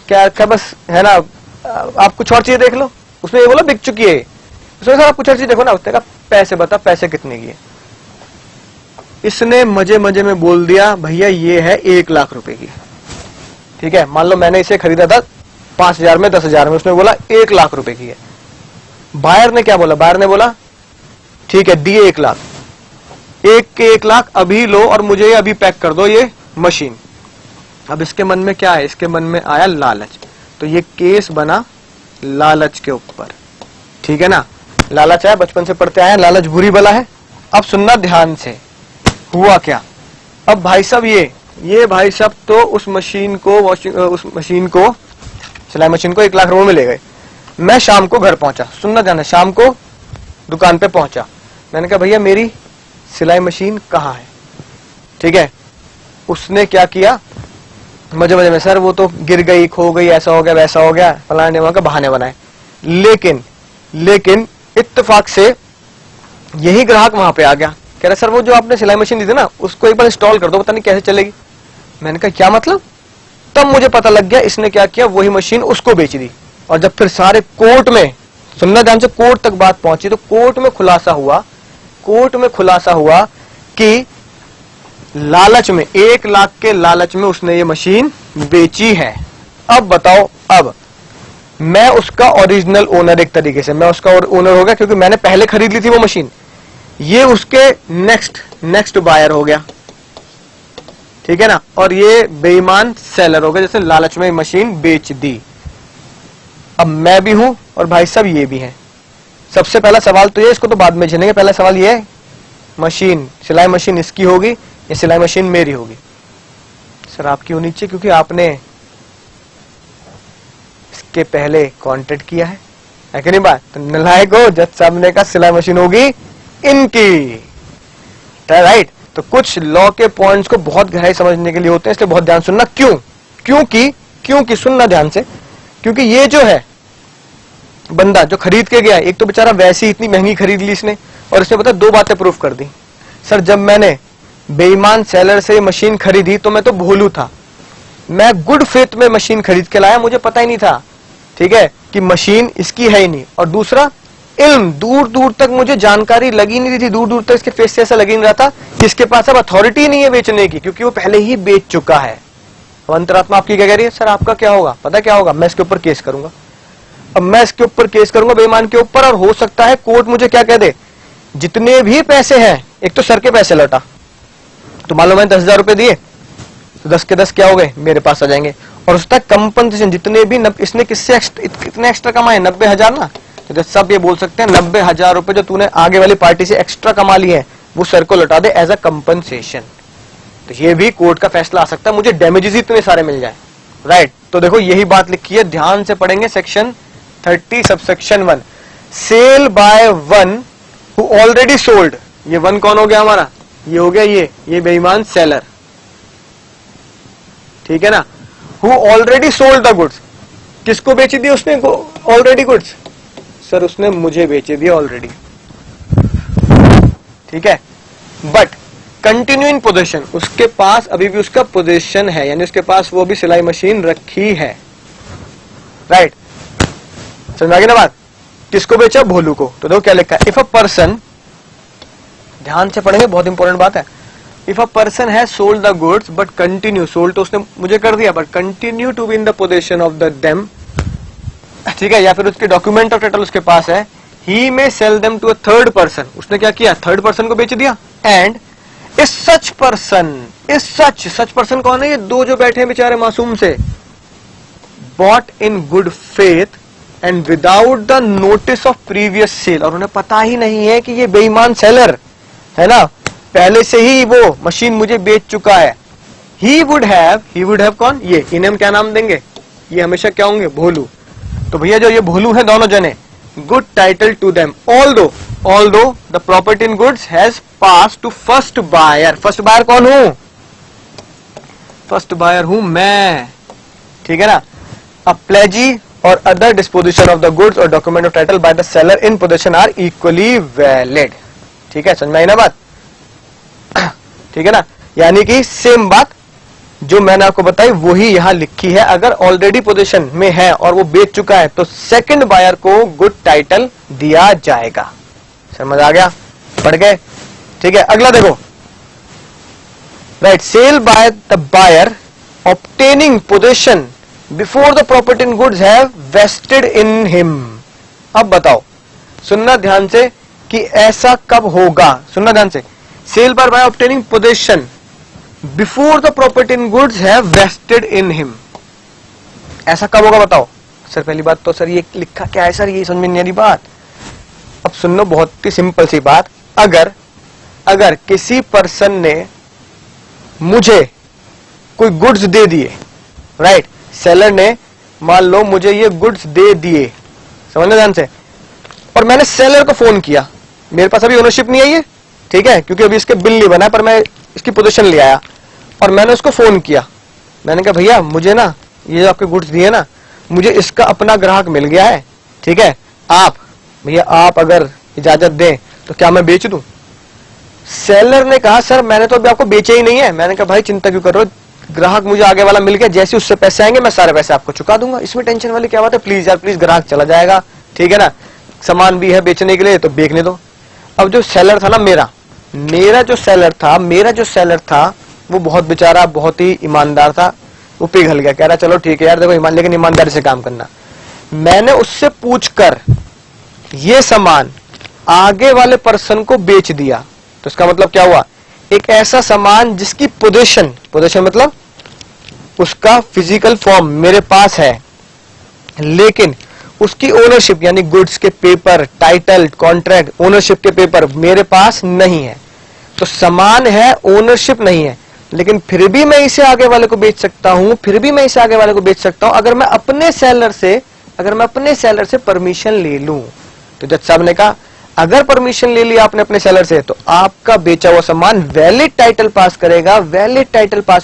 क्या बस, है ना, आप कुछ और चीज देख लो। उसने ये बोला बिक चुकी है। उसने कहा आप कुछ और चीज देखो ना। उसने कहा पैसे बता, पैसे कितने की है? इसने मजे मजे में बोल दिया भैया ये है 1 लाख रुपए की, ठीक है। मान लो मैंने इसे खरीदा था 5,000 में, 10,000 में, उसने बोला 1 लाख रुपए की है। बायर ने क्या बोला? बायर ने बोला ठीक है दिए 1 लाख, 1 लाख अभी लो और मुझे अभी पैक कर दो ये मशीन। अब इसके मन में क्या है? इसके मन में आया लालच, तो ये केस बना लालच के ऊपर, ठीक है ना। लालच आया, बचपन से पढ़ते आए, लालच बुरी बला है। अब सुनना ध्यान से, हुआ क्या? अब भाई साहब ये भाई साहब तो उस मशीन को सिलाई मशीन को 1 लाख रुपए में ले गए। मैं शाम को घर पहुंचा, सुनना ध्यान है, शाम को दुकान पे पहुंचा, मैंने कहा भैया मेरी सिलाई मशीन कहाँ है, ठीक है। उसने क्या किया, मजे मजे में, सर वो तो गिर गई, खो गई, ऐसा हो गया, वैसा हो गया, फलाने वहां के बहाने बनाए। लेकिन इत्तेफाक से यही ग्राहक वहां पे आ गया, कह रहा सर वो जो आपने सिलाई मशीन दी थी ना उसको एक बार इंस्टॉल कर दो, पता नहीं कैसे चलेगी। मैंने कहा क्या मतलब? तब मुझे पता लग गया इसने क्या किया, वही मशीन उसको बेच दी। और जब फिर सारे कोर्ट में, सुनना ध्यान से, कोर्ट तक बात पहुंची, तो कोर्ट में खुलासा हुआ कि लालच में, 1 लाख के लालच में उसने ये मशीन बेची है। अब बताओ, अब मैं उसका ओरिजिनल ओनर, एक तरीके से मैं उसका ओनर हो गया क्योंकि मैंने पहले खरीद ली थी वो मशीन, ये उसके नेक्स्ट बायर हो गया, ठीक है ना। और ये बेईमान सेलर हो गया, जैसे लालच में मशीन बेच दी। अब मैं भी हूं और भाई साहब ये भी हैं। सबसे पहला सवाल तो ये, इसको तो बाद में झेलेंगे, पहला सवाल ये है मशीन, सिलाई मशीन इसकी होगी या सिलाई मशीन मेरी होगी? सर आपकी होनी चाहिए क्योंकि आपने इसके पहले कॉन्ट्रैक्ट किया है कि नहीं बात? तो नलायक हो, जज साहब ने कहा सिलाई मशीन होगी इनकी, राइट। तो कुछ लॉ के पॉइंट्स को बहुत गहराई समझने के लिए होते हैं, इसलिए बहुत ध्यान सुनना। क्यों क्योंकि सुनना ध्यान से, क्योंकि ये जो है बंदा जो खरीद के गया, एक तो बेचारा वैसे ही इतनी महंगी खरीद ली इसने, और इसने पता 2 बातें प्रूफ कर दी। सर जब मैंने बेईमान सेलर से मशीन खरीदी तो मैं तो भोलू था, मैं गुड फेथ में मशीन खरीद के लाया, मुझे पता ही नहीं था, ठीक है, कि मशीन इसकी है ही नहीं। और दूसरा इल्म, दूर दूर तक मुझे जानकारी लगी नहीं थी, दूर दूर तक इसके फेस से ऐसा लग नहीं रहा था कि इसके पास अब अथॉरिटी नहीं है बेचने की, क्योंकि वो पहले ही बेच चुका है। तो अंतरात्मा आपकी क्या कह रही है? सर आपका क्या होगा, पता क्या होगा? मैं इसके ऊपर केस करूंगा। अब मैं इसके ऊपर केस करूंगा बेईमान के ऊपर, और हो सकता है कोर्ट मुझे क्या कह दे, जितने भी पैसे हैं, एक तो सर के पैसे लौटा, तो मान लो मैंने 10,000 रुपए दिए, तो 10 के 10 क्या हो गए, मेरे पास आ जाएंगे। और उसका कंपनसेशन जितने भी इसने किससे कितने एक्स्ट्रा कमाए, 90,000 ना, तो सब ये बोल सकते हैं 90,000 रुपए जो तूने आगे वाली पार्टी से एक्स्ट्रा कमा लिए हैं वो सर को लौटा दे एज अ कंपनसेशन। तो ये भी कोर्ट का फैसला आ सकता है, मुझे डैमेजेस इतने सारे मिल जाए, राइट। तो देखो यही बात लिखी है, ध्यान से पढ़ेंगे। Section 30 subsection 1, sale by one who already sold. ये वन कौन हो गया हमारा, ये हो गया ये बेईमान सेलर, ठीक है ना। Who already sold the goods, किसको बेच दिया उसने ऑलरेडी गुड्स? सर उसने मुझे बेचे दिया ऑलरेडी, ठीक है। बट कंटिन्यू इन पोजीशन, उसके पास अभी भी उसका पोजीशन है, यानी उसके पास वो भी सिलाई मशीन रखी है, राइट। समझ आ गई ना बात? किसको बेचा? भोलू को। तो देखो क्या लिखा है, इफ अ पर्सन, ध्यान से पढ़ेंगे, बहुत इंपॉर्टेंट बात है। If a person has sold the goods but continue, sold तो उसने मुझे कर दिया, but continue to be in the position of the them, ठीक है, या फिर उसके डॉक्यूमेंट ऑफ टाइटल उसके पास है, he may sell them to a third person, उसने क्या किया, थर्ड पर्सन को बेच दिया। एंड इस सच पर्सन कौन है? ये दो जो बैठे हैं बेचारे मासूम से, bought in good faith and without the notice of previous sale, और उन्हें पता ही नहीं है कि ये बेईमान सेलर है ना, पहले से ही वो मशीन मुझे बेच चुका है। ही वुड हैव कौन? ये, इन्हें हम क्या नाम देंगे? ये हमेशा क्या होंगे? भोलू। तो भैया जो ये भोलू है दोनों जने, good title to them although the property in goods has pass to first buyer. First buyer कौन हूं? फर्स्ट बायर हूं मैं, ठीक है ना। अ प्लेजी और other disposition of the goods और document of title by the seller in position are equally valid, ठीक है, समझ में आई ना बात? ठीक है ना, यानी कि सेम बात जो मैंने आपको बताई वही यहां लिखी है। अगर ऑलरेडी पोजीशन में है और वो बेच चुका है तो सेकंड बायर को गुड टाइटल दिया जाएगा। समझ आ गया? पढ़ गए? ठीक है, अगला देखो, right. Sale by the buyer obtaining position before the property in goods have vested in him. अब बताओ, सुनना ध्यान से कि ऐसा कब होगा, सुनना ध्यान से। Sale by obtaining position before the property in goods have vested in him, ऐसा कब होगा बताओ? सर पहली बात तो सर ये लिखा क्या है सर, ये समझ में नहीं आ रही बात। अब सुन लो, बहुत ही सिंपल सी बात। अगर किसी पर्सन ने मुझे कोई गुड्स दे दिए, राइट, सेलर ने मान लो मुझे ये गुड्स दे दिए, समझना ध्यान से, और मैंने सेलर को फोन किया, मेरे पास अभी ओनरशिप नहीं है ये, ठीक है, क्योंकि अभी इसके बिल नहीं बना, पर मैं इसकी पोजीशन ले आया और मैंने उसको फोन किया, मैंने कहा भैया मुझे ना ये आपके गुड्स दिए ना, मुझे इसका अपना ग्राहक मिल गया है, ठीक है, भैया आप अगर इजाजत दें तो क्या मैं बेच दूं? सेलर ने कहा सर मैंने तो अभी आपको बेचे ही नहीं है। मैंने कहा भाई चिंता क्यों कर रहे हो, ग्राहक मुझे आगे वाला मिल गया, जैसे उससे पैसे आएंगे मैं सारे पैसे आपको चुका दूंगा, इसमें टेंशन वाली क्या बात है, प्लीज यार प्लीज, ग्राहक चला जाएगा, ठीक है ना, सामान भी है बेचने के लिए तो बेचने दो। अब जो सेलर था ना मेरा जो सेलर था वो बहुत बेचारा बहुत ही ईमानदार था, वो पिघल गया, कह रहा चलो ठीक है यार देखो लेकिन ईमानदारी से काम करना। मैंने उससे पूछकर ये सामान आगे वाले पर्सन को बेच दिया, तो इसका मतलब क्या हुआ, एक ऐसा सामान जिसकी पोजीशन मतलब उसका फिजिकल फॉर्म मेरे पास है, लेकिन उसकी ओनरशिप यानी गुड्स के पेपर, टाइटल, कॉन्ट्रैक्ट, ओनरशिप के पेपर मेरे पास नहीं है। तो सामान है, ओनरशिप नहीं है, लेकिन फिर भी मैं इसे आगे वाले को बेच सकता हूं, अगर मैं अपने सेलर से परमिशन ले लूं। तो जज साहब ने कहा अगर परमिशन ले लिया आपने अपने सेलर से तो आपका बेचा हुआ सामान वैलिड टाइटल पास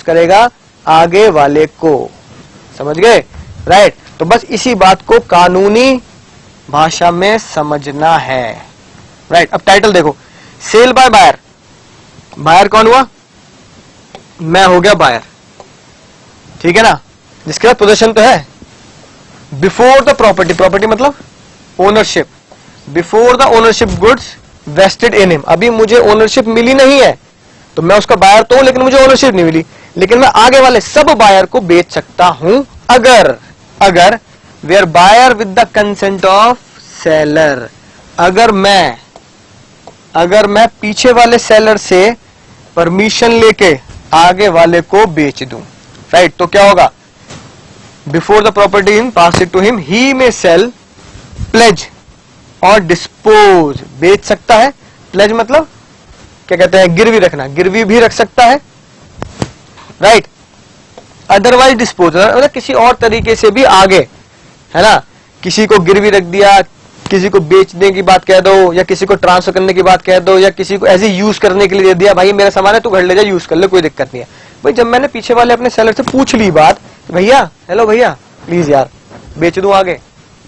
करेगा आगे वाले को। समझ गए? राइट। तो बस इसी बात को कानूनी भाषा में समझना है। राइट। अब टाइटल देखो, सेल बाय बायर। बायर कौन हुआ? मैं हो गया बायर, ठीक है ना, जिसके बाद पोजीशन तो है। बिफोर द प्रॉपर्टी, प्रॉपर्टी मतलब ownership, before the ownership goods vested in him. अभी मुझे ओनरशिप मिली नहीं है, तो मैं उसका बायर तो हूं, लेकिन मुझे ओनरशिप नहीं मिली, लेकिन मैं आगे वाले सब बायर को बेच सकता हूं अगर where buyer with the consent of seller. अगर मैं पीछे वाले सेलर से परमिशन लेके आगे वाले को बेच दूं। राइट। तो क्या होगा? Before the property in pass it to him, he may sell, pledge और डिस्पोज। बेच सकता है। प्लेज मतलब क्या कहते हैं? गिरवी रखना, गिरवी भी रख सकता है। राइट। अदरवाइज डिस्पोज मतलब किसी और तरीके से भी आगे, है ना, किसी को गिरवी रख दिया, किसी को बेचने की बात कह दो, या किसी को ट्रांसफर करने की बात कह दो, या किसी को ऐसे यूज करने के लिए दे दिया, भाई मेरा सामान है तू घर ले जा, यूज कर ले, कोई दिक्कत नहीं है। भाई जब मैंने पीछे वाले अपने सेलर से पूछ ली बात, भैया हेलो भैया प्लीज यार बेच दूं आगे,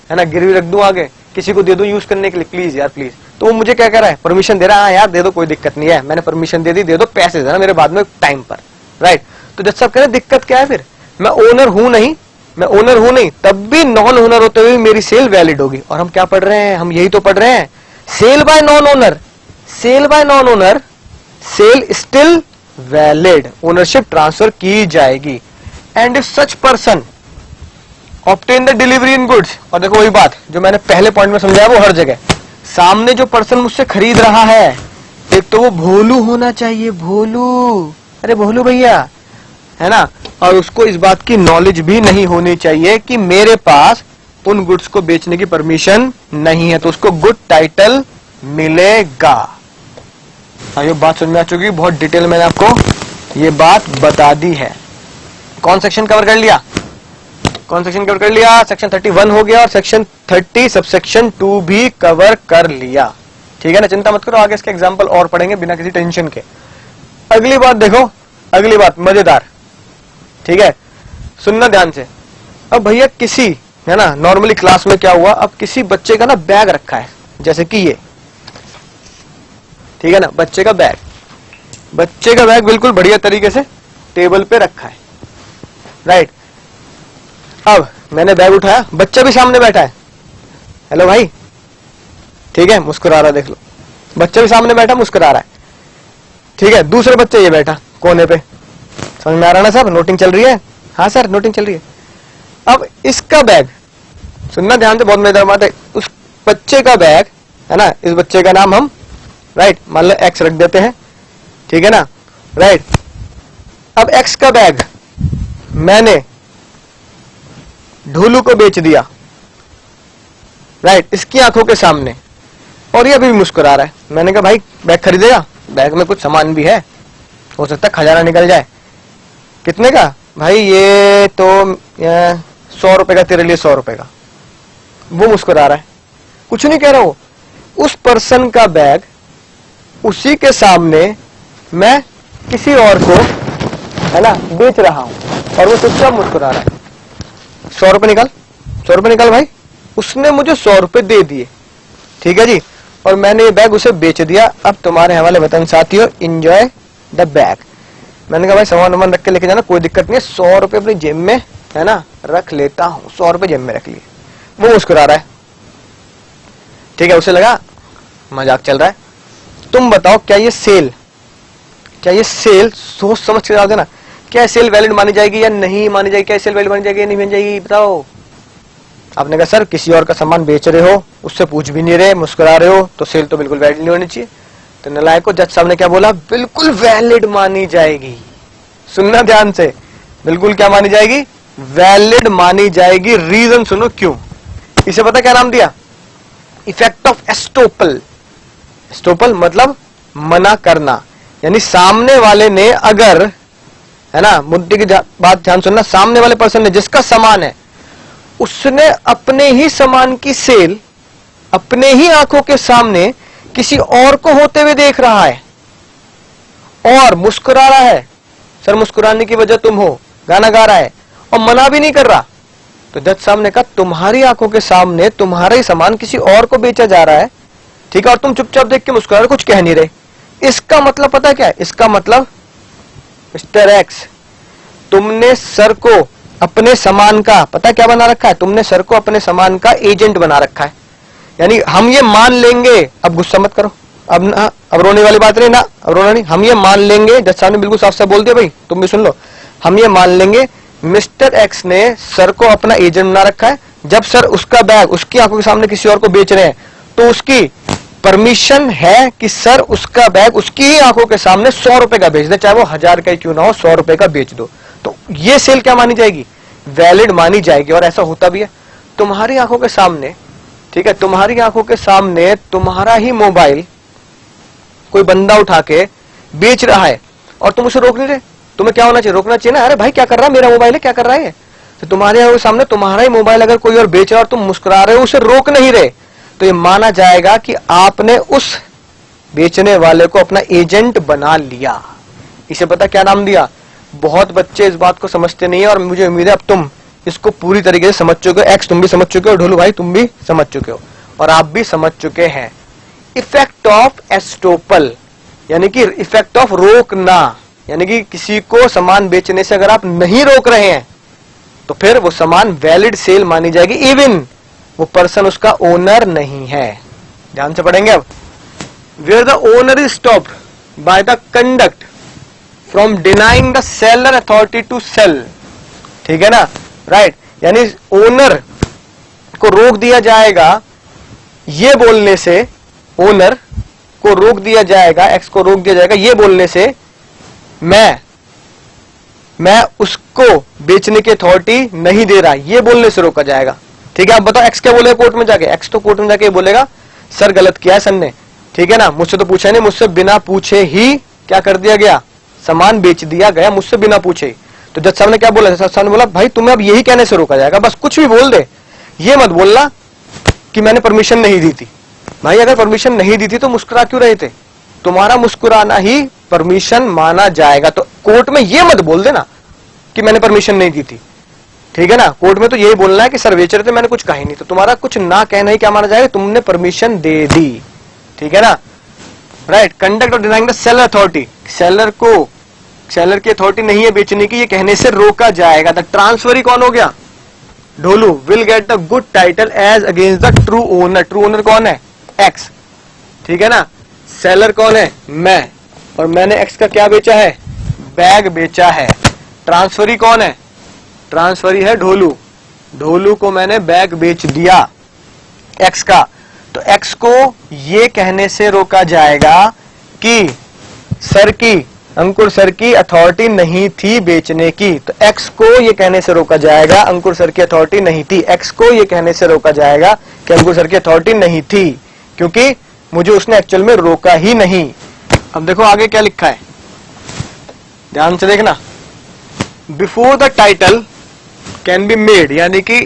है ना, गिरवी रख दूं आगे, किसी को दे दूं यूज करने के लिए, प्लीज यार प्लीज, तो वो मुझे क्या कह रहा है? परमिशन दे रहा है। हाँ यार दे दो, कोई दिक्कत नहीं है, मैंने परमिशन दे दी, दे दो, पैसे देना मेरे बाद में टाइम पर। राइट। तो जज साहब कह रहे दिक्कत क्या है? फिर मैं ओनर हूं नहीं, तब भी नॉन ओनर होते हुए मेरी सेल वैलिड होगी। और हम क्या पढ़ रहे हैं? हम यही तो पढ़ रहे हैं, sale by non owner, sale still valid, ownership transfer की जाएगी। And if such person obtain the delivery in goods, और देखो वही बात जो मैंने पहले पॉइंट में समझाया वो हर जगह, सामने जो पर्सन मुझसे खरीद रहा है, एक तो वो भोलू होना चाहिए, भोलू, अरे भोलू भैया, है ना, और उसको इस बात की नॉलेज भी नहीं होनी चाहिए कि मेरे पास उन गुड्स को बेचने की परमिशन नहीं है, तो उसको गुड टाइटल मिलेगा। ये बात समझ में आ चुकी है, बहुत डिटेल मैंने आपको ये बात बता दी है। कौन सेक्शन कवर कर लिया? सेक्शन 31 हो गया, और सेक्शन 30 सबसेक्शन 2 भी कवर कर लिया, ठीक है ना। चिंता मत करो, आगे इसके एग्जाम्पल और पढ़ेंगे बिना किसी टेंशन के। अगली बात देखो, अगली बात मजेदार, ठीक है, सुनना ध्यान से। अब भैया किसी, है ना, नॉर्मली क्लास में क्या हुआ, अब किसी बच्चे का ना बैग रखा है, जैसे कि ये, ठीक है ना, बच्चे का बैग बिल्कुल बढ़िया तरीके से टेबल पे रखा है। राइट। अब मैंने बैग उठाया, बच्चा भी सामने बैठा है, हेलो भाई, ठीक है, मुस्कुरा रहा, देख लो, बच्चा भी सामने बैठा मुस्कुरा रहा है, ठीक है। दूसरे बच्चे ये बैठा कोने पे, समझ में आ रहा ना सब? नोटिंग चल रही है? हाँ सर नोटिंग चल रही है। अब इसका बैग, सुनना ध्यान से, बहुत मजेदार बात है, उस बच्चे का बैग, है ना, इस बच्चे का नाम हम, राइट, मान लो एक्स रख देते हैं, ठीक है ना। राइट। अब एक्स का बैग मैंने ढोलू को बेच दिया, राइट, इसकी आंखों के सामने, और ये अभी भी मुस्कुरा रहा है। मैंने कहा भाई बैग खरीदेगा? बैग में कुछ सामान भी है, हो सकता है खजाना निकल जाए। कितने का? भाई ये तो 100 रुपए का, तेरे लिए 100 रुपए का। वो मुस्कुरा रहा है, कुछ नहीं कह रहा। वो उस पर्सन का बैग, उसी के सामने मैं किसी और को, है ना, बेच रहा हूं, और वो चुपचाप मुस्कुरा रहा है। 100 रुपए निकाल, 100 रुपए निकाल भाई। उसने मुझे 100 रुपए दे दिए, ठीक है जी, और मैंने ये बैग उसे बेच दिया। अब तुम्हारे हवाले वतन साथियों, एंजॉय द बैग। मैंने कहा भाई सामान रख के लेके जाना, कोई दिक्कत नहीं है, 100 रुपए अपनी जेब में, है ना, रख लेता हूं। 100 रुपए जेब में रख लिए। वो मुस्कुरा रहा है, ठीक है, उसे लगा मजाक चल रहा है। तुम बताओ क्या ये सेल सोच समझ के जाओगे ना, क्या सेल वैलिड मानी जाएगी या नहीं मानी जाएगी? क्या सेल वैलिड मानी जाएगी या नहीं मानी जाएगी? बताओ। आपने कहा सर किसी और का सामान बेच रहे हो, उससे पूछ भी नहीं रहे, मुस्कुरा रहे हो, तो सेल तो बिल्कुल वैलिड नहीं होनी चाहिए। तो नलायक को जज साहब ने क्या बोला? बिल्कुल वैलिड मानी जाएगी। सुनना ध्यान से, बिल्कुल क्या मानी जाएगी? वैलिड मानी जाएगी। रीजन सुनो क्यों। इसे पता क्या नाम दिया? Effect of estoppel. एस्टोपल मतलब मना करना, यानी सामने वाले ने अगर, है ना, मुद्दे की बात ध्यान सुनना, सामने वाले पर्सन ने जिसका सामान है, उसने अपने ही सामान की सेल अपने ही आंखों के सामने किसी और को होते हुए देख रहा है और मुस्कुरा रहा है। सर मुस्कुराने की वजह तुम हो, गाना गा रहा है, और मना भी नहीं कर रहा। तो जज साहब ने कहा तुम्हारी आंखों के सामने तुम्हारा ही सामान किसी और को बेचा जा रहा है, ठीक है, और तुम चुपचाप देख के मुस्कुरा रहे, कुछ कह नहीं रहे। इसका मतलब पता क्या है? इसका मतलब मिस्टर एक्स, तुमने सर को अपने सामान का पता क्या बना रखा है? तुमने सर को अपने सामान का एजेंट बना रखा है। यानी हम ये मान लेंगे, अब गुस्सा मत करो, अब ना, अब रोने वाली बात नहीं ना, अब रोना नहीं, हम ये मान लेंगे, जज साहब ने बिल्कुल साफ साफ बोल दिया, भाई तुम भी सुन लो, हम ये मान लेंगे मिस्टर एक्स ने सर को अपना एजेंट बना रखा है। जब सर उसका बैग उसकी आंखों के सामने किसी और को बेच रहे हैं तो उसकी परमिशन है कि सर उसका बैग उसकी ही आंखों के सामने 100 रुपए का बेच दे, चाहे वो 1000 का ही क्यों ना हो, 100 रुपए का बेच दो। तो ये सेल क्या मानी जाएगी? वैलिड मानी जाएगी। और ऐसा होता भी है तुम्हारी आंखों के सामने, ठीक है, तुम्हारी आंखों के सामने तुम्हारा ही मोबाइल कोई बंदा उठा के बेच रहा है और तुम उसे रोक नहीं रहे। तुम्हें क्या होना चाहिए? रोकना चाहिए ना, अरे भाई क्या कर रहा है, मेरा मोबाइल है, क्या कर रहा है? तो तुम्हारे आंखों के सामने तुम्हारा ही मोबाइल अगर कोई और बेच रहा है और तुम मुस्कुरा रहे हो, उसे रोक नहीं रहे, तो ये माना जाएगा कि आपने उस बेचने वाले को अपना एजेंट बना लिया। इसे पता क्या नाम दिया? बहुत बच्चे इस बात को समझते नहीं है और मुझे उम्मीद है अब तुम इसको पूरी तरीके से समझ चुके हो। एक्स तुम भी समझ चुके हो, ढोलू भाई तुम भी समझ चुके हो, और आप भी समझ चुके हैं। इफेक्ट ऑफ एस्टोपल, यानी कि इफेक्ट ऑफ रोकना, यानी कि किसी को सामान बेचने से अगर आप नहीं रोक रहे हैं तो फिर वो सामान वैलिड सेल मानी जाएगी, इवन वो पर्सन उसका ओनर नहीं है। ध्यान से पढ़ेंगे अब। Where the owner is stopped by the conduct from denying the seller authority to sell, ठीक है ना, राइट, यानी ओनर को रोक दिया जाएगा ये बोलने से, ओनर को रोक दिया जाएगा, एक्स को रोक दिया जाएगा ये बोलने से मैं उसको बेचने की अथॉरिटी नहीं दे रहा, ये बोलने से रोका जाएगा। ठीक है, आप बताओ एक्स क्या बोलेगा कोर्ट में जाके? एक्स तो कोर्ट में जाके बोलेगा सर गलत किया है सर ने, ठीक है ना, मुझसे तो पूछा नहीं, मुझसे बिना पूछे ही क्या कर दिया गया, सामान बेच दिया गया मुझसे बिना पूछे। तो जज साहब ने क्या बोला? जज साहब ने बोला भाई तुम्हें अब यही कहने से रोका जाएगा, बस कुछ भी बोल दे, ये मत बोलना कि मैंने परमिशन नहीं दी थी। भाई अगर परमिशन नहीं दी थी तो मुस्कुरा क्यों रहे थे? तुम्हारा मुस्कुराना ही परमिशन माना जाएगा। तो कोर्ट में ये मत बोल देना कि मैंने परमिशन नहीं दी थी, ठीक है ना, कोर्ट में तो यही बोलना है कि सर बेच रहे थे, मैंने कुछ कहा ही नहीं। तो तुम्हारा कुछ ना कहना ही क्या माना जाएगा? तुमने परमिशन दे दी, ठीक है ना, right. Conduct of denying the seller authority, seller की अथॉरिटी नहीं है बेचने की, ये कहने से रोका जाएगा। द ट्रांसफरी कौन हो गया? Dholu will get the good title as against the true owner. True owner कौन है? एक्स, ठीक है ना। सेलर कौन है? मैं, और मैंने एक्स का क्या बेचा है? बैग बेचा है। ट्रांसफरी कौन है? ट्रांसफरी है ढोलू, ढोलू को मैंने बैग बेच दिया एक्स का। तो एक्स को ये कहने से रोका जाएगा कि सर की, अंकुर सर की अथॉरिटी नहीं थी बेचने की। तो एक्स को ये कहने से रोका जाएगा अंकुर सर की अथॉरिटी नहीं थी। एक्स को ये कहने से रोका जाएगा कि अंकुर सर की अथॉरिटी नहीं थी, क्योंकि मुझे उसने एक्चुअल में रोका ही नहीं। अब देखो आगे क्या लिखा है, ध्यान से देखना। Before the title can be made, यानी कि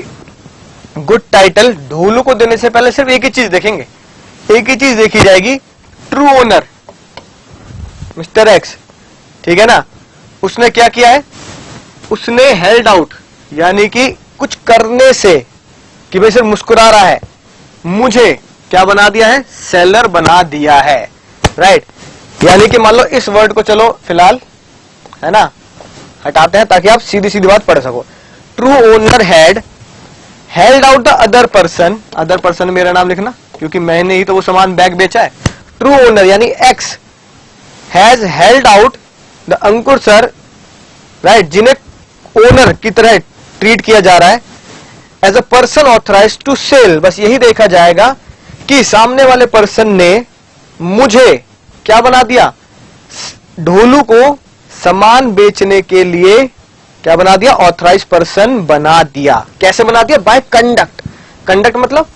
गुड टाइटल ढोलू को देने से पहले सिर्फ एक ही चीज देखेंगे, एक ही चीज देखी जाएगी, ट्रू ओनर मिस्टर एक्स, ठीक है ना। उसने क्या किया है? उसने हेल्ड आउट, यानी कि कुछ करने से, कि भाई सिर्फ मुस्कुरा रहा है, मुझे क्या बना दिया है? सेलर बना दिया है, राइट। यानी कि मान लो इस वर्ड को चलो फिलहाल, है ना, हटाते हैं ताकि आप सीधी सीधी बात पढ़ सको। True owner had held out the other person, other person मेरा नाम लिखना क्योंकि मैंने ही तो वो सामान बैग बेचा है। ट्रू ओनर यानी X has held out the Ankur sir, right, जिन्हें ओनर की तरह ट्रीट किया जा रहा है, as a person authorize to sell. बस यही देखा जाएगा कि सामने वाले पर्सन ने मुझे क्या बना दिया? ढोलू को सामान बेचने के लिए क्या बना दिया? ऑथराइज पर्सन बना दिया। कैसे बना दिया? By conduct. कंडक्ट मतलब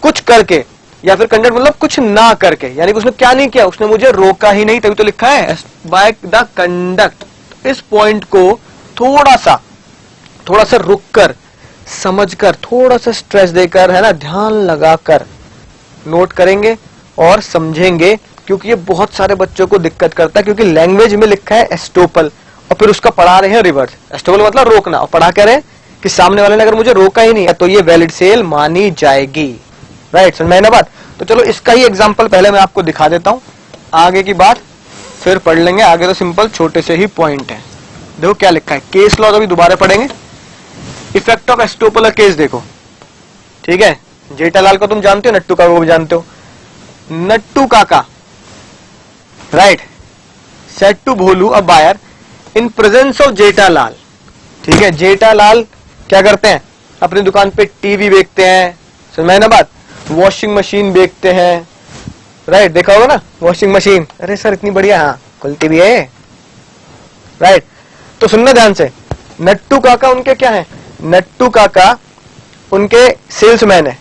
कुछ करके, या फिर कंडक्ट मतलब कुछ ना करके, यानी कि उसने क्या नहीं किया, उसने मुझे रोका ही नहीं, तभी तो लिखा है बाय द कंडक्ट। इस पॉइंट को थोड़ा सा रुककर, समझकर, थोड़ा सा स्ट्रेस देकर, है ना, ध्यान लगाकर नोट करेंगे और समझेंगे, क्योंकि ये बहुत सारे बच्चों को दिक्कत करता है, क्योंकि लैंग्वेज में लिखा है एस्टोपल और फिर उसका पढ़ा रहे हैं रिवर्स। स्टॉपल मतलब रोकना, और पढ़ा क्या रहे हैं कि सामने वाले ने अगर मुझे रोका ही नहीं है तो ये वैलिड सेल मानी जाएगी। राइट, समझ में आई ना बात। तो चलो इसका ही एग्जांपल पहले मैं आपको दिखा देता हूं, आगे की बात फिर पढ़ लेंगे। आगे तो सिंपल छोटे से ही पॉइंट है। देखो क्या लिखा है, केस लॉ अभी दोबारा पढ़ेंगे। इफेक्ट ऑफ एस्टोपल केस देखो, ठीक है। जेठालाल को तुम जानते हो, नट्टू काका को भी जानते हो। Nattu Kaka, right, said to Bholu a buyer in presence of Jethalal, ठीक है। जेठालाल क्या करते हैं, अपनी दुकान पे टीवी बेचते हैं, समझ में ना बात, वॉशिंग मशीन बेचते हैं, राइट, देखा होगा ना वॉशिंग मशीन, अरे सर इतनी बढ़िया, हाँ खुलती भी है, राइट। तो सुनना ध्यान से, नट्टू काका उनके क्या है, नट्टू काका उनके सेल्समैन है,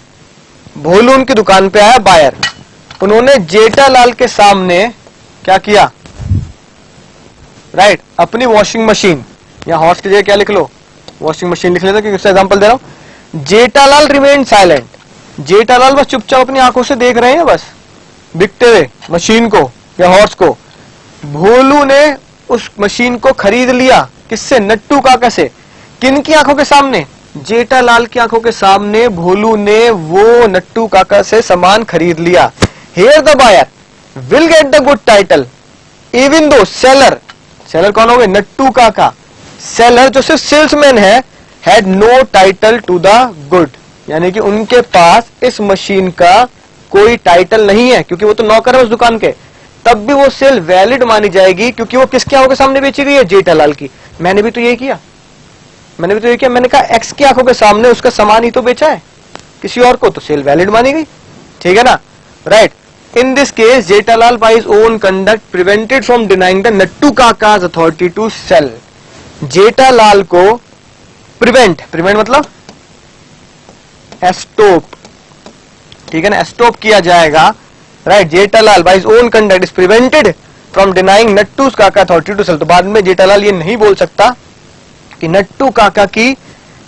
भोलू उनकी दुकान पे आया बायर। उन्होंने जेठालाल के सामने क्या किया, राइट, अपनी वॉशिंग मशीन, या हॉर्स की जगह क्या लिख लो, वॉशिंग मशीन लिख लेते, क्योंकि उसका एग्जांपल दे रहा हूं। जेठालाल रिमेन साइलेंट, जेठालाल बस चुपचाप अपनी आंखों से देख रहे हैं बस बिकते हुए मशीन को या हॉर्स को। भोलू ने उस मशीन को खरीद लिया, किससे, नट्टू काका से। किन की आंखों के सामने, जेठालाल की आंखों के सामने भोलू ने वो नट्टू काका से सामान खरीद लिया। Here the buyer will get the good title even though seller, seller कौन हो गए, नट्टू काका, सेलर जो सिर्फ सेल्समैन है, had no title to the good, यानी कि उनके पास इस मशीन का कोई टाइटल नहीं है, क्योंकि वो तो नौकर है उस दुकान के। तब भी वो सेल वैलिड मानी जाएगी, क्योंकि वो किसकी आंखों के सामने बेची गई है, जेठालाल की। मैंने भी तो यही किया, मैंने कहा एक्स की आंखों के सामने उसका सामान ही तो बेचा है किसी और को, तो सेल वैलिड मानी गई, ठीक है ना, right. In this case Jethalal by his own conduct prevented from denying the Nattu Kaka's authority to sell. Jethalal को प्रिवेंट मतलब एस्टॉप, ठीक है ना, एस्टॉप किया जाएगा, right. Jethalal by his own conduct is prevented from denying Nattu काका अथॉरिटी टू सेल। तो बाद में जेठालाल ये नहीं बोल सकता कि नट्टू काका की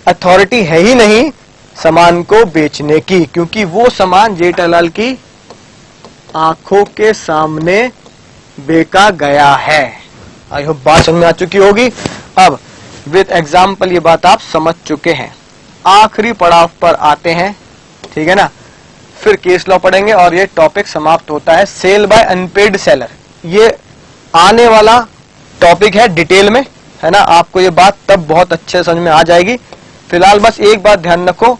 अथॉरिटी है ही नहीं सामान को बेचने की, क्योंकि वो सामान जेठालाल की आंखों के सामने बेचा गया है। आई होप बात समझ में आ चुकी होगी। अब विद एग्जाम्पल ये बात आप समझ चुके हैं। आखिरी पड़ाव पर आते हैं, ठीक है ना, फिर केस लॉ पढ़ेंगे और ये टॉपिक समाप्त होता है। सेल बाय अनपेड सेलर, ये आने वाला टॉपिक है डिटेल में, है ना। आपको ये बात तब बहुत अच्छे समझ में आ जाएगी। फिलहाल बस एक बात ध्यान रखो,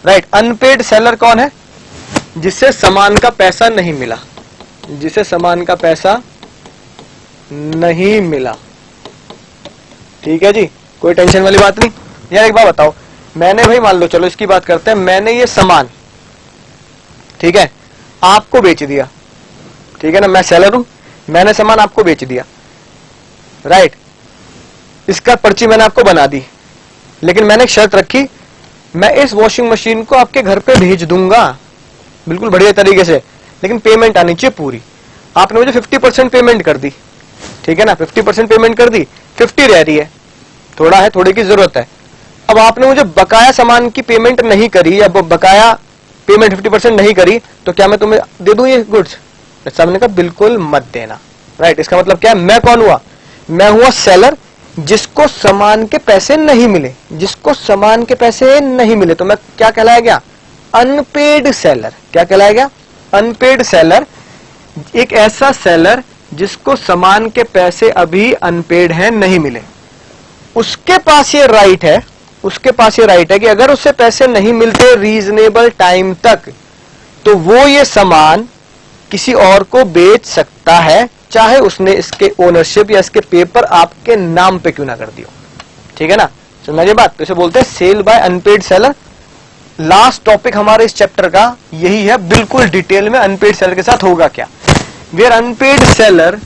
राइट। अनपेड सेलर कौन है, जिससे सामान का पैसा नहीं मिला, जिसे सामान का पैसा नहीं मिला, ठीक है जी, कोई टेंशन वाली बात नहीं। यार एक बात बताओ, मैंने भाई मान लो, चलो इसकी बात करते हैं, मैंने ये सामान, ठीक है, आपको बेच दिया, ठीक है ना, मैं सेलर हूं, मैंने सामान आपको बेच दिया, राइट। इसका पर्ची मैंने आपको बना दी, लेकिन मैंने एक शर्त रखी, मैं इस वॉशिंग मशीन को आपके घर पे भेज दूंगा बिल्कुल बढ़िया तरीके से, लेकिन पेमेंट आनी चाहिए पूरी। आपने मुझे 50% पेमेंट कर दी, ठीक है ना, 50% पेमेंट कर दी, 50 रह रही है, थोड़ा है, थोड़े की जरूरत है। अब आपने मुझे बकाया सामान की पेमेंट नहीं करी, अब बकाया पेमेंट 50% नहीं करी, तो क्या मैं तुम्हें दे दूं ये गुड्स? साहब ने कहा बिल्कुल मत देना, राइट। इसका मतलब क्या है, मैं कौन हुआ, मैं हुआ सेलर, जिसको सामान के पैसे नहीं मिले, जिसको सामान के पैसे नहीं मिले, तो मैं क्या कहलाया गया, अनपेड सेलर। क्या कहलाया गया, अनपेड सेलर। एक ऐसा सेलर जिसको सामान के पैसे अभी अनपेड हैं, नहीं मिले, उसके पास ये राइट है, उसके पास ये राइट है कि अगर उससे पैसे नहीं मिलते रीजनेबल टाइम तक, तो वो ये सामान किसी और को बेच सकता है, चाहे उसने इसके ओनरशिप या इसके पेपर आपके नाम पे क्यों ना कर दियो, ठीक है ना। समझिए बात, तो इसे बोलते हैं sale by unpaid seller. Last topic हमारे इस चैप्टर का यही है, बिल्कुल डिटेल में अनपेड सेलर के साथ होगा क्या। Where unpaid seller